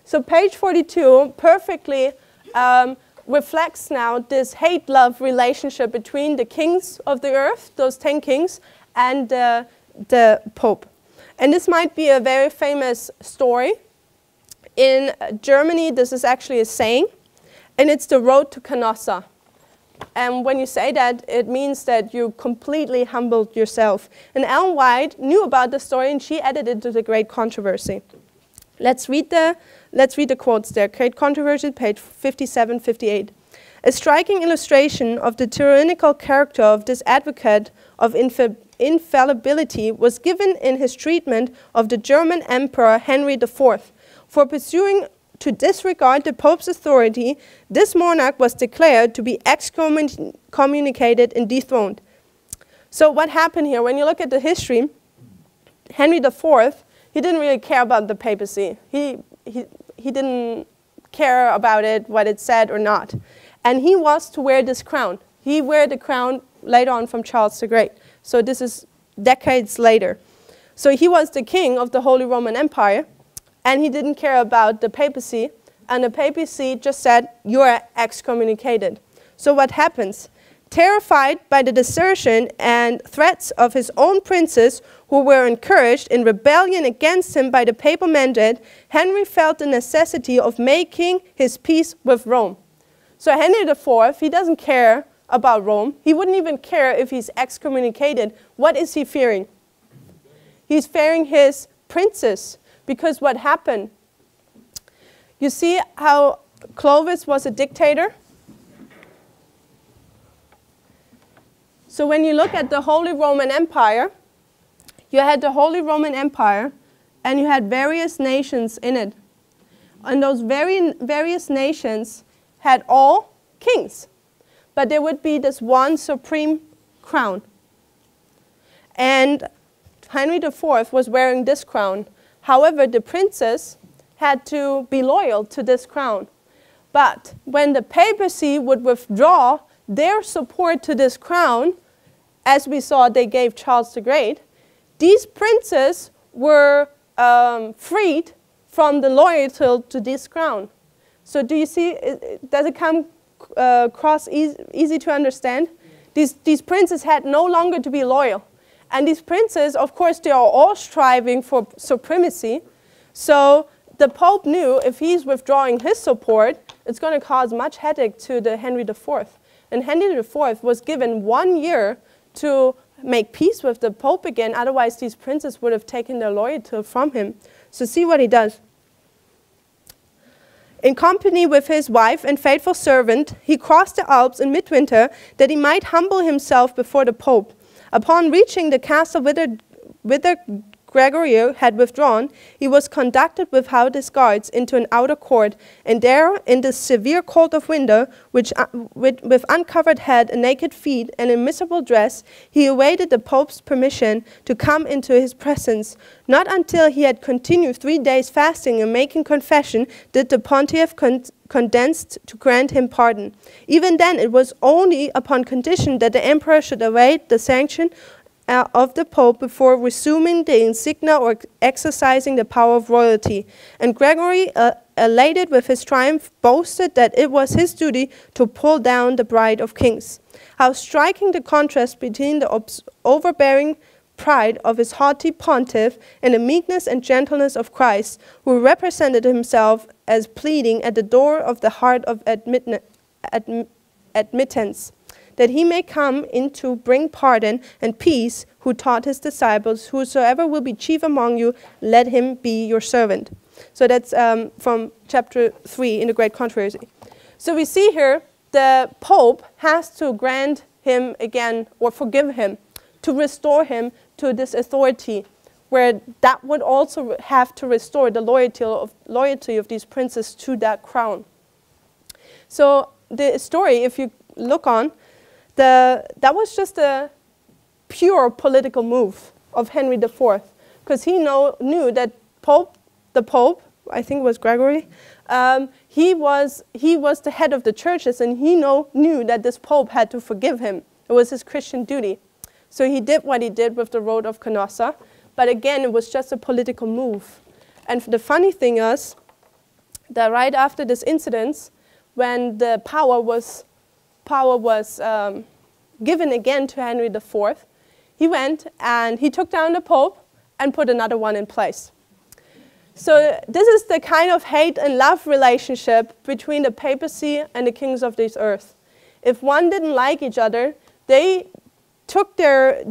So page 42 perfectly reflects now this hate-love relationship between the kings of the earth, those 10 kings, and the Pope. And this might be a very famous story. In Germany, this is actually a saying, and it's the road to Canossa. And when you say that, it means that you completely humbled yourself. And Ellen White knew about the story, and she added it to the Great Controversy. Let's read the quotes there. Great Controversy, page 57, 58. A striking illustration of the tyrannical character of this advocate of infallibility was given in his treatment of the German Emperor Henry IV. For pursuing to disregard the Pope's authority, this monarch was declared to be excommunicated and dethroned. So what happened here? When you look at the history, Henry IV, he didn't really care about the papacy. He didn't care about it, what it said or not. And he was to wear this crown. He wore the crown later on from Charles the Great. So this is decades later. So he was the king of the Holy Roman Empire, and he didn't care about the papacy. And the papacy just said, you are excommunicated. So what happens? Terrified by the desertion and threats of his own princes, who were encouraged in rebellion against him by the papal mandate, Henry felt the necessity of making his peace with Rome. So Henry IV, he doesn't care about Rome. He wouldn't even care if he's excommunicated. What is he fearing? He's fearing his princes. Because what happened? You see how Clovis was a dictator? So when you look at the Holy Roman Empire, you had the Holy Roman Empire, and you had various nations in it. And those various nations had all kings. But there would be this one supreme crown. And Henry IV was wearing this crown. However, the princes had to be loyal to this crown. But when the papacy would withdraw their support to this crown, as we saw they gave Charles the Great, these princes were freed from the loyalty to this crown. So do you see, does it come across easy to understand? These princes had no longer to be loyal. And these princes, of course, they are all striving for supremacy. So the Pope knew if he's withdrawing his support, it's going to cause much headache to the Henry IV. And Henry IV was given 1 year to make peace with the Pope again. Otherwise, these princes would have taken their loyalty from him. So see what he does. In company with his wife and faithful servant, he crossed the Alps in midwinter that he might humble himself before the Pope. Upon reaching the castle whither Gregory had withdrawn, he was conducted without his guards into an outer court, and there, in the severe cold of winter, with uncovered head and naked feet and in miserable dress, he awaited the Pope's permission to come into his presence. Not until he had continued 3 days fasting and making confession did the pontiff condescend to grant him pardon. Even then, it was only upon condition that the emperor should await the sanction of the Pope before resuming the insignia or exercising the power of royalty. And Gregory, elated with his triumph, boasted that it was his duty to pull down the bride of kings. How striking the contrast between the overbearing pride of his haughty pontiff and the meekness and gentleness of Christ, who represented himself as pleading at the door of the heart of admittance, that he may come in to bring pardon and peace, who taught his disciples, whosoever will be chief among you, let him be your servant. So that's from chapter 3 in the Great Controversy. So we see here the Pope has to grant him again, or forgive him, to restore him to this authority, where that would also have to restore the loyalty of these princes to that crown. So the story, if you look on, that was just a pure political move of Henry IV, because he knew that the Pope, I think it was Gregory, he was the head of the churches, and he knew that this Pope had to forgive him. It was his Christian duty. So he did what he did with the Road of Canossa, but again, it was just a political move. And the funny thing is that right after this incident, when the power was given again to Henry IV, he went and he took down the Pope and put another one in place. So this is the kind of hate and love relationship between the papacy and the kings of this earth. if one didn't like each other, they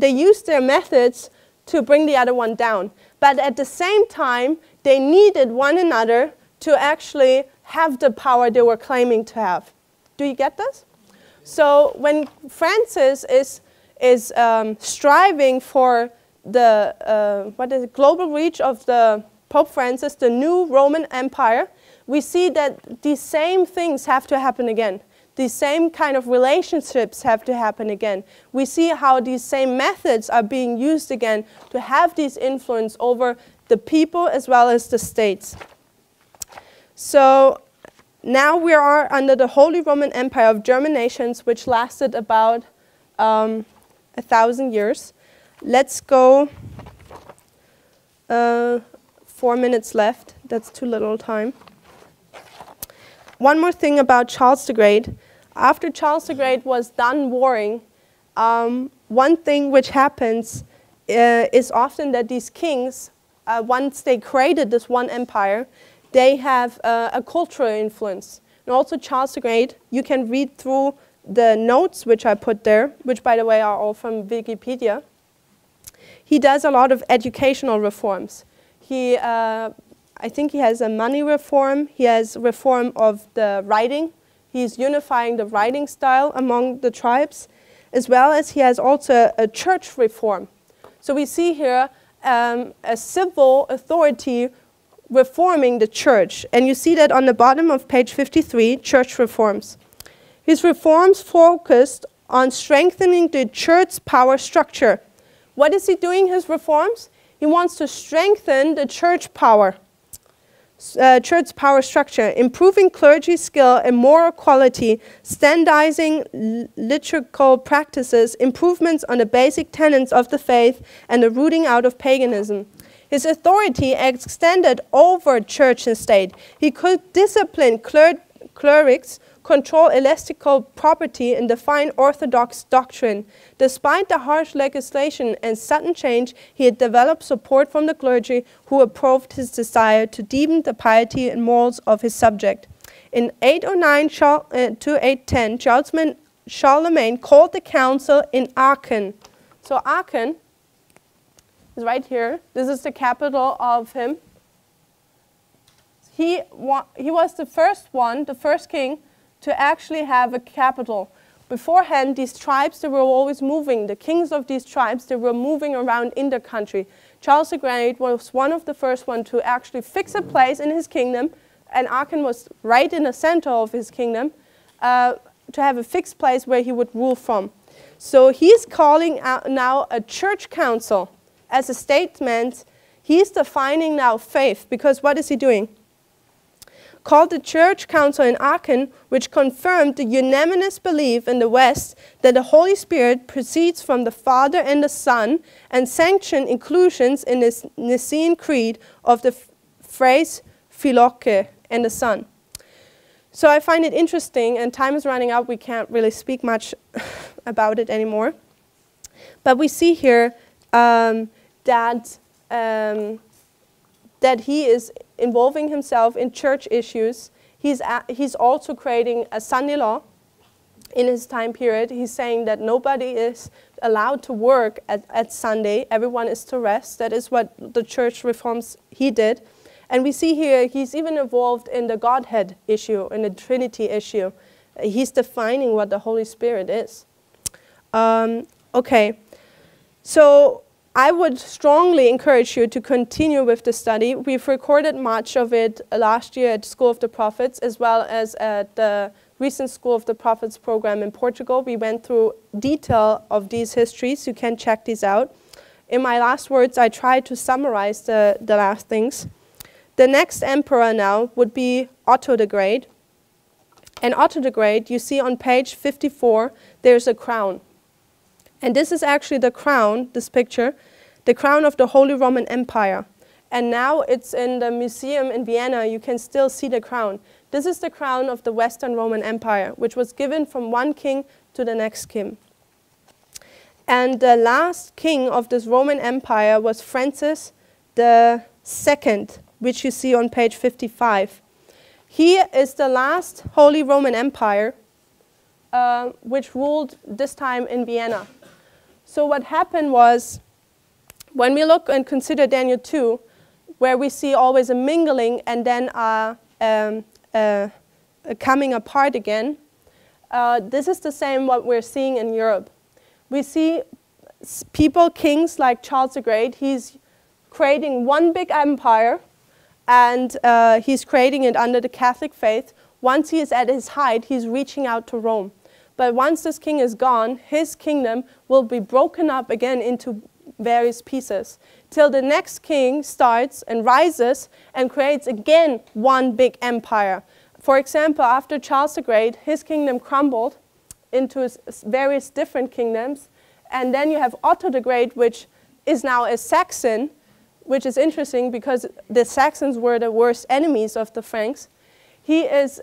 used their methods to bring the other one down. But at the same time, they needed one another to actually have the power they were claiming to have. Do you get this? So when Francis is striving for the global reach of the Pope Francis, the new Roman Empire, we see that these same things have to happen again. These same kind of relationships have to happen again. We see how these same methods are being used again to have this influence over the people as well as the states. So now we are under the Holy Roman Empire of German nations, which lasted about 1,000 years. Let's go, 4 minutes left. That's too little time. One more thing about Charles the Great. After Charles the Great was done warring, one thing which happens is often that these kings, once they created this one empire, they have a cultural influence. And also Charles the Great, you can read through the notes which I put there, which by the way are all from Wikipedia. He does a lot of educational reforms. I think he has a money reform, he has reform of the writing, he's unifying the writing style among the tribes, as well as he has also a church reform. So we see here a civil authority reforming the church. And you see that on the bottom of page 53, church reforms. His reforms focused on strengthening the church's power structure. What is he doing, his reforms? He wants to strengthen the church power structure, improving clergy skill and moral quality, standardizing liturgical practices, improvements on the basic tenets of the faith, and the rooting out of paganism. His authority extended over church and state. He could discipline clerics, control ecclesiastical property, and define orthodox doctrine. Despite the harsh legislation and sudden change, he had developed support from the clergy who approved his desire to deepen the piety and morals of his subject. In 809 to 810, Charlemagne called the council in Aachen. So Aachen is right here. This is the capital of him. He was the first king to actually have a capital. Beforehand, these tribes, they were always moving. The kings of these tribes, they were moving around in the country. Charles the Great was one of the first ones to actually fix a place in his kingdom, and Aachen was right in the center of his kingdom, to have a fixed place where he would rule from. So he's calling out now a church council. As a statement, he's defining now faith, because what is he doing? Called the Church Council in Aachen, which confirmed the unanimous belief in the West that the Holy Spirit proceeds from the Father and the Son, and sanctioned inclusions in this Nicene Creed of the phrase Philoke and the Son. So I find it interesting, and time is running out, we can't really speak much about it anymore. But we see here that he is involving himself in church issues. He's also creating a Sunday law in his time period. He's saying that nobody is allowed to work at Sunday. Everyone is to rest. That is what the church reforms he did. And we see here he's even involved in the Godhead issue, in the Trinity issue. He's defining what the Holy Spirit is. Okay, so I would strongly encourage you to continue with the study. We've recorded much of it last year at School of the Prophets, as well as at the recent School of the Prophets program in Portugal. We went through detail of these histories. You can check these out. In my last words, I tried to summarize the last things. The next emperor now would be Otto the Great. And Otto the Great, you see on page 54, there's a crown. And this is actually the crown, this picture, the crown of the Holy Roman Empire. And now it's in the museum in Vienna. You can still see the crown. This is the crown of the Western Roman Empire, which was given from one king to the next king. And the last king of this Roman Empire was Francis II, which you see on page 55. He is the last Holy Roman Empire which ruled this time in Vienna. So what happened was, when we look and consider Daniel 2, where we see always a mingling and then a coming apart again, this is the same what we're seeing in Europe. We see people, kings like Charles the Great, he's creating one big empire, and he's creating it under the Catholic faith. Once he is at his height, he's reaching out to Rome. But once this king is gone, his kingdom will be broken up again into various pieces, till the next king starts and rises and creates again one big empire. For example, after Charles the Great, his kingdom crumbled into various different kingdoms, and then you have Otto the Great, which is now a Saxon, which is interesting because the Saxons were the worst enemies of the Franks. He is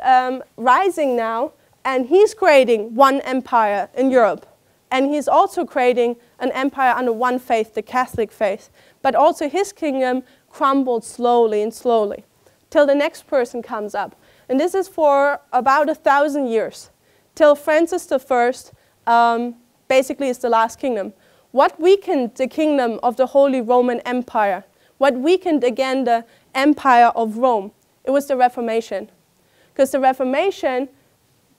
rising now, and he's creating one empire in Europe. And he's also creating an empire under one faith, the Catholic faith. But also his kingdom crumbled slowly and slowly, till the next person comes up. And this is for about 1,000 years, till Francis I basically is the last kingdom. What weakened the kingdom of the Holy Roman Empire? What weakened again the empire of Rome? It was the Reformation. Because the Reformation,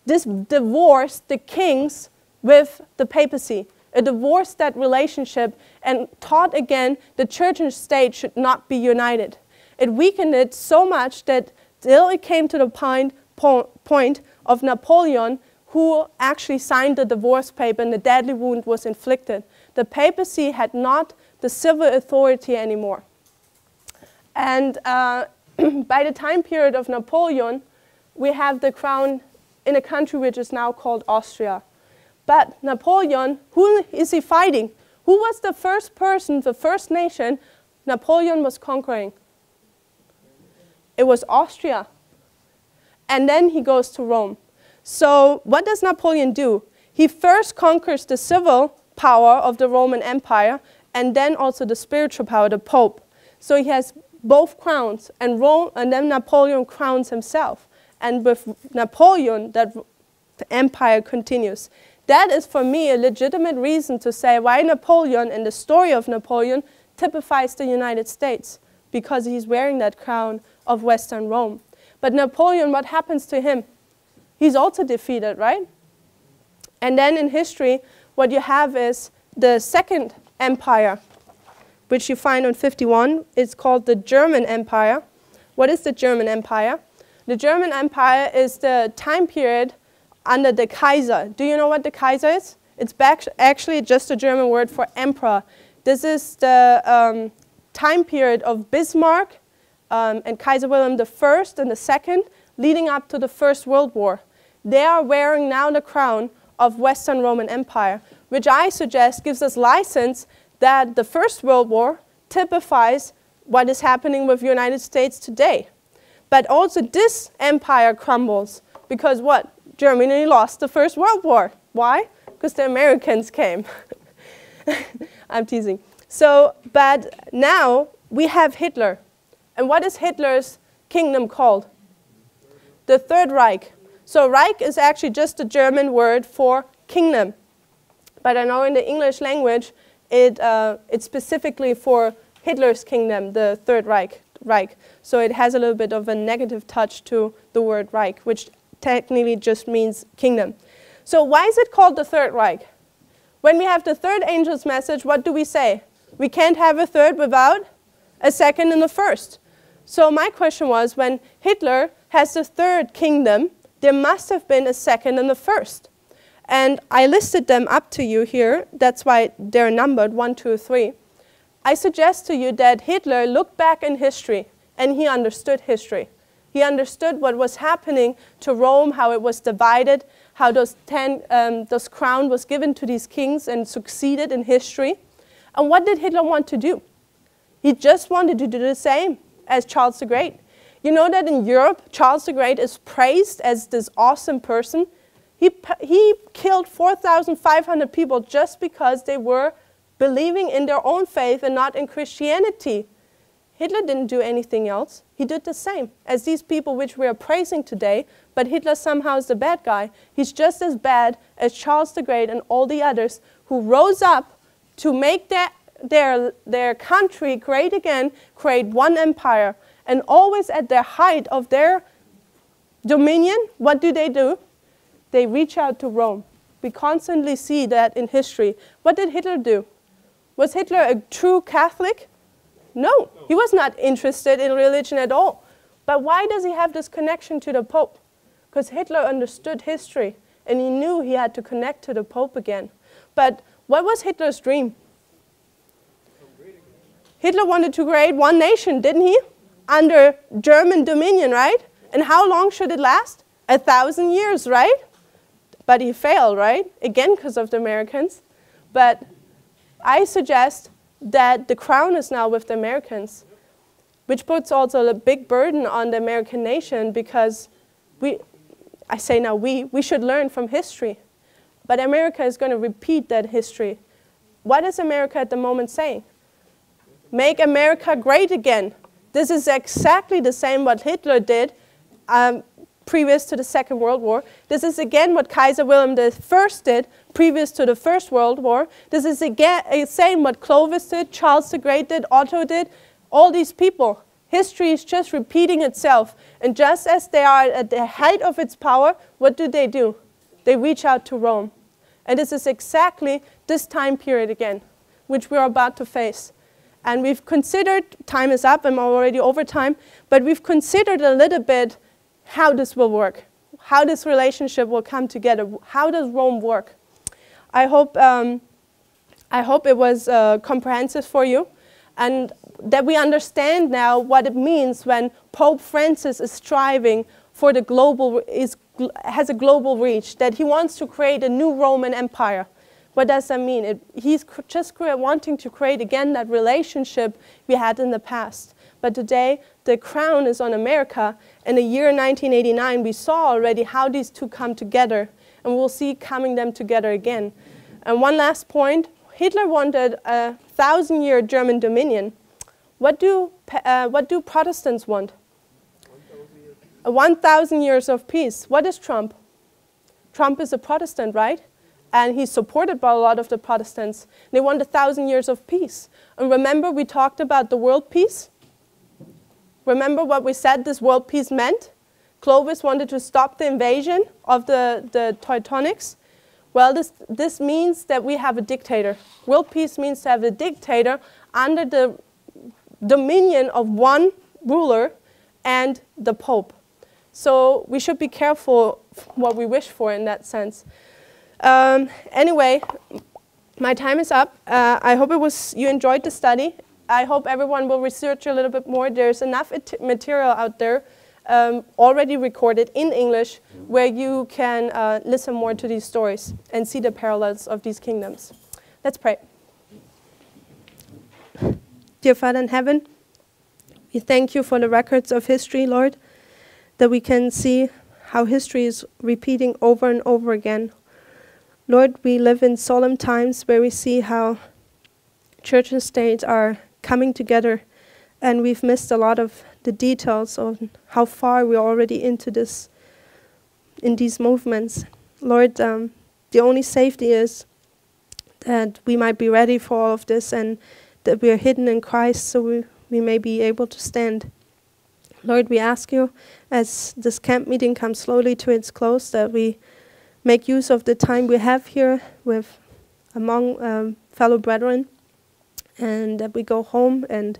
this divorced the kings with the papacy. It divorced that relationship and taught again the church and state should not be united. It weakened it so much that till it came to the point of Napoleon, who actually signed the divorce paper, and the deadly wound was inflicted. The papacy had not the civil authority anymore. And by the time period of Napoleon, we have the crown in a country which is now called Austria. But Napoleon, who is he fighting? Who was the first person, the first nation Napoleon was conquering? It was Austria. And then he goes to Rome. So what does Napoleon do? He first conquers the civil power of the Roman Empire, and then also the spiritual power, the Pope. So he has both crowns, and then Napoleon crowns himself. And with Napoleon, the empire continues. That is, for me, a legitimate reason to say why Napoleon and the story of Napoleon typifies the United States, because he's wearing that crown of Western Rome. But Napoleon, what happens to him? He's also defeated, right? And then in history, what you have is the second empire, which you find on 51. It's called the German Empire. What is the German Empire? The German Empire is the time period under the Kaiser. Do you know what the Kaiser is? It's actually just a German word for emperor. This is the time period of Bismarck and Kaiser Wilhelm I and II, leading up to the First World War. They are wearing now the crown of Western Roman Empire, which I suggest gives us license that the First World War typifies what is happening with the United States today. But also this empire crumbles because what? Germany lost the First World War. Why? Because the Americans came. I'm teasing. So, but now we have Hitler. And what is Hitler's kingdom called? The Third Reich. So Reich is actually just a German word for kingdom. But I know in the English language, it's specifically for Hitler's kingdom, the Third Reich. So it has a little bit of a negative touch to the word Reich, which technically just means kingdom. So why is it called the Third Reich? When we have the third angel's message, what do we say? We can't have a third without a second and a first. So my question was, when Hitler has the third kingdom, there must have been a second and a first. And I listed them up to you here. That's why they're numbered 1, 2, 3. I suggest to you that Hitler looked back in history and he understood history. He understood what was happening to Rome, how it was divided, how those crown was given to these kings and succeeded in history. And what did Hitler want to do? He just wanted to do the same as Charles the Great. You know that in Europe, Charles the Great is praised as this awesome person. He killed 4,500 people just because they were believing in their own faith and not in Christianity. Hitler didn't do anything else. He did the same as these people which we are praising today, but Hitler somehow is the bad guy. He's just as bad as Charles the Great and all the others who rose up to make their country great again, create one empire. And always at the height of their dominion, what do? They reach out to Rome. We constantly see that in history. What did Hitler do? Was Hitler a true Catholic? No, he was not interested in religion at all. But why does he have this connection to the Pope? Because Hitler understood history, and he knew he had to connect to the Pope again. But what was Hitler's dream? Hitler wanted to create one nation, didn't he? Under German dominion, right? And how long should it last? 1,000 years, right? But he failed, right? Again, because of the Americans. But I suggest that the crown is now with the Americans, which puts also a big burden on the American nation, because we should learn from history. But America is going to repeat that history. What is America at the moment saying? Make America great again. This is exactly the same what Hitler did previous to the Second World War. This is again what Kaiser Wilhelm I did previous to the First World War. This is again the same what Clovis did, Charles the Great did, Otto did, all these people. History is just repeating itself. And just as they are at the height of its power, what do? They reach out to Rome. And this is exactly this time period again, which we are about to face. And we've considered, time is up, I'm already over time, but we've considered a little bit how this will work, how this relationship will come together, how does Rome work. I hope it was comprehensive for you, and that we understand now what it means when Pope Francis is striving for the global, has a global reach, that he wants to create a new Roman Empire. What does that mean? He's just wanting to create again that relationship we had in the past. But today, the crown is on America. In the year 1989, we saw already how these two come together. And we'll see coming them together again. And one last point, Hitler wanted a 1,000-year German dominion. What do Protestants want? 1,000 years of peace. What is Trump? Trump is a Protestant, right? And he's supported by a lot of the Protestants. They want 1,000 years of peace. And remember, we talked about the world peace? Remember what we said this world peace meant? Clovis wanted to stop the invasion of the Teutonics. Well, this means that we have a dictator. World peace means to have a dictator under the dominion of one ruler and the Pope. So we should be careful what we wish for in that sense. Anyway, my time is up. I hope you enjoyed the study. I hope everyone will research a little bit more. There's enough material out there already recorded in English where you can listen more to these stories and see the parallels of these kingdoms. Let's pray. Dear Father in heaven, we thank you for the records of history, Lord, that we can see how history is repeating over and over again. Lord, we live in solemn times where we see how church and state are coming together, and we've missed a lot of the details of how far we're already into these movements. Lord, the only safety is that we might be ready for all of this and that we are hidden in Christ so we may be able to stand. Lord, we ask you, as this camp meeting comes slowly to its close, that we make use of the time we have here among fellow brethren, and that we go home and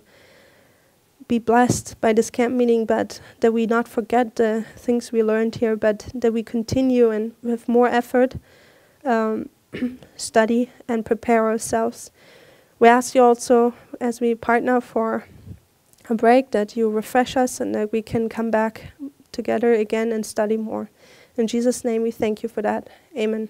be blessed by this camp meeting, but that we not forget the things we learned here, but that we continue and with more effort study and prepare ourselves. We ask you also, as we partner for a break, that you refresh us and that we can come back together again and study more. In Jesus' name we thank you for that. Amen.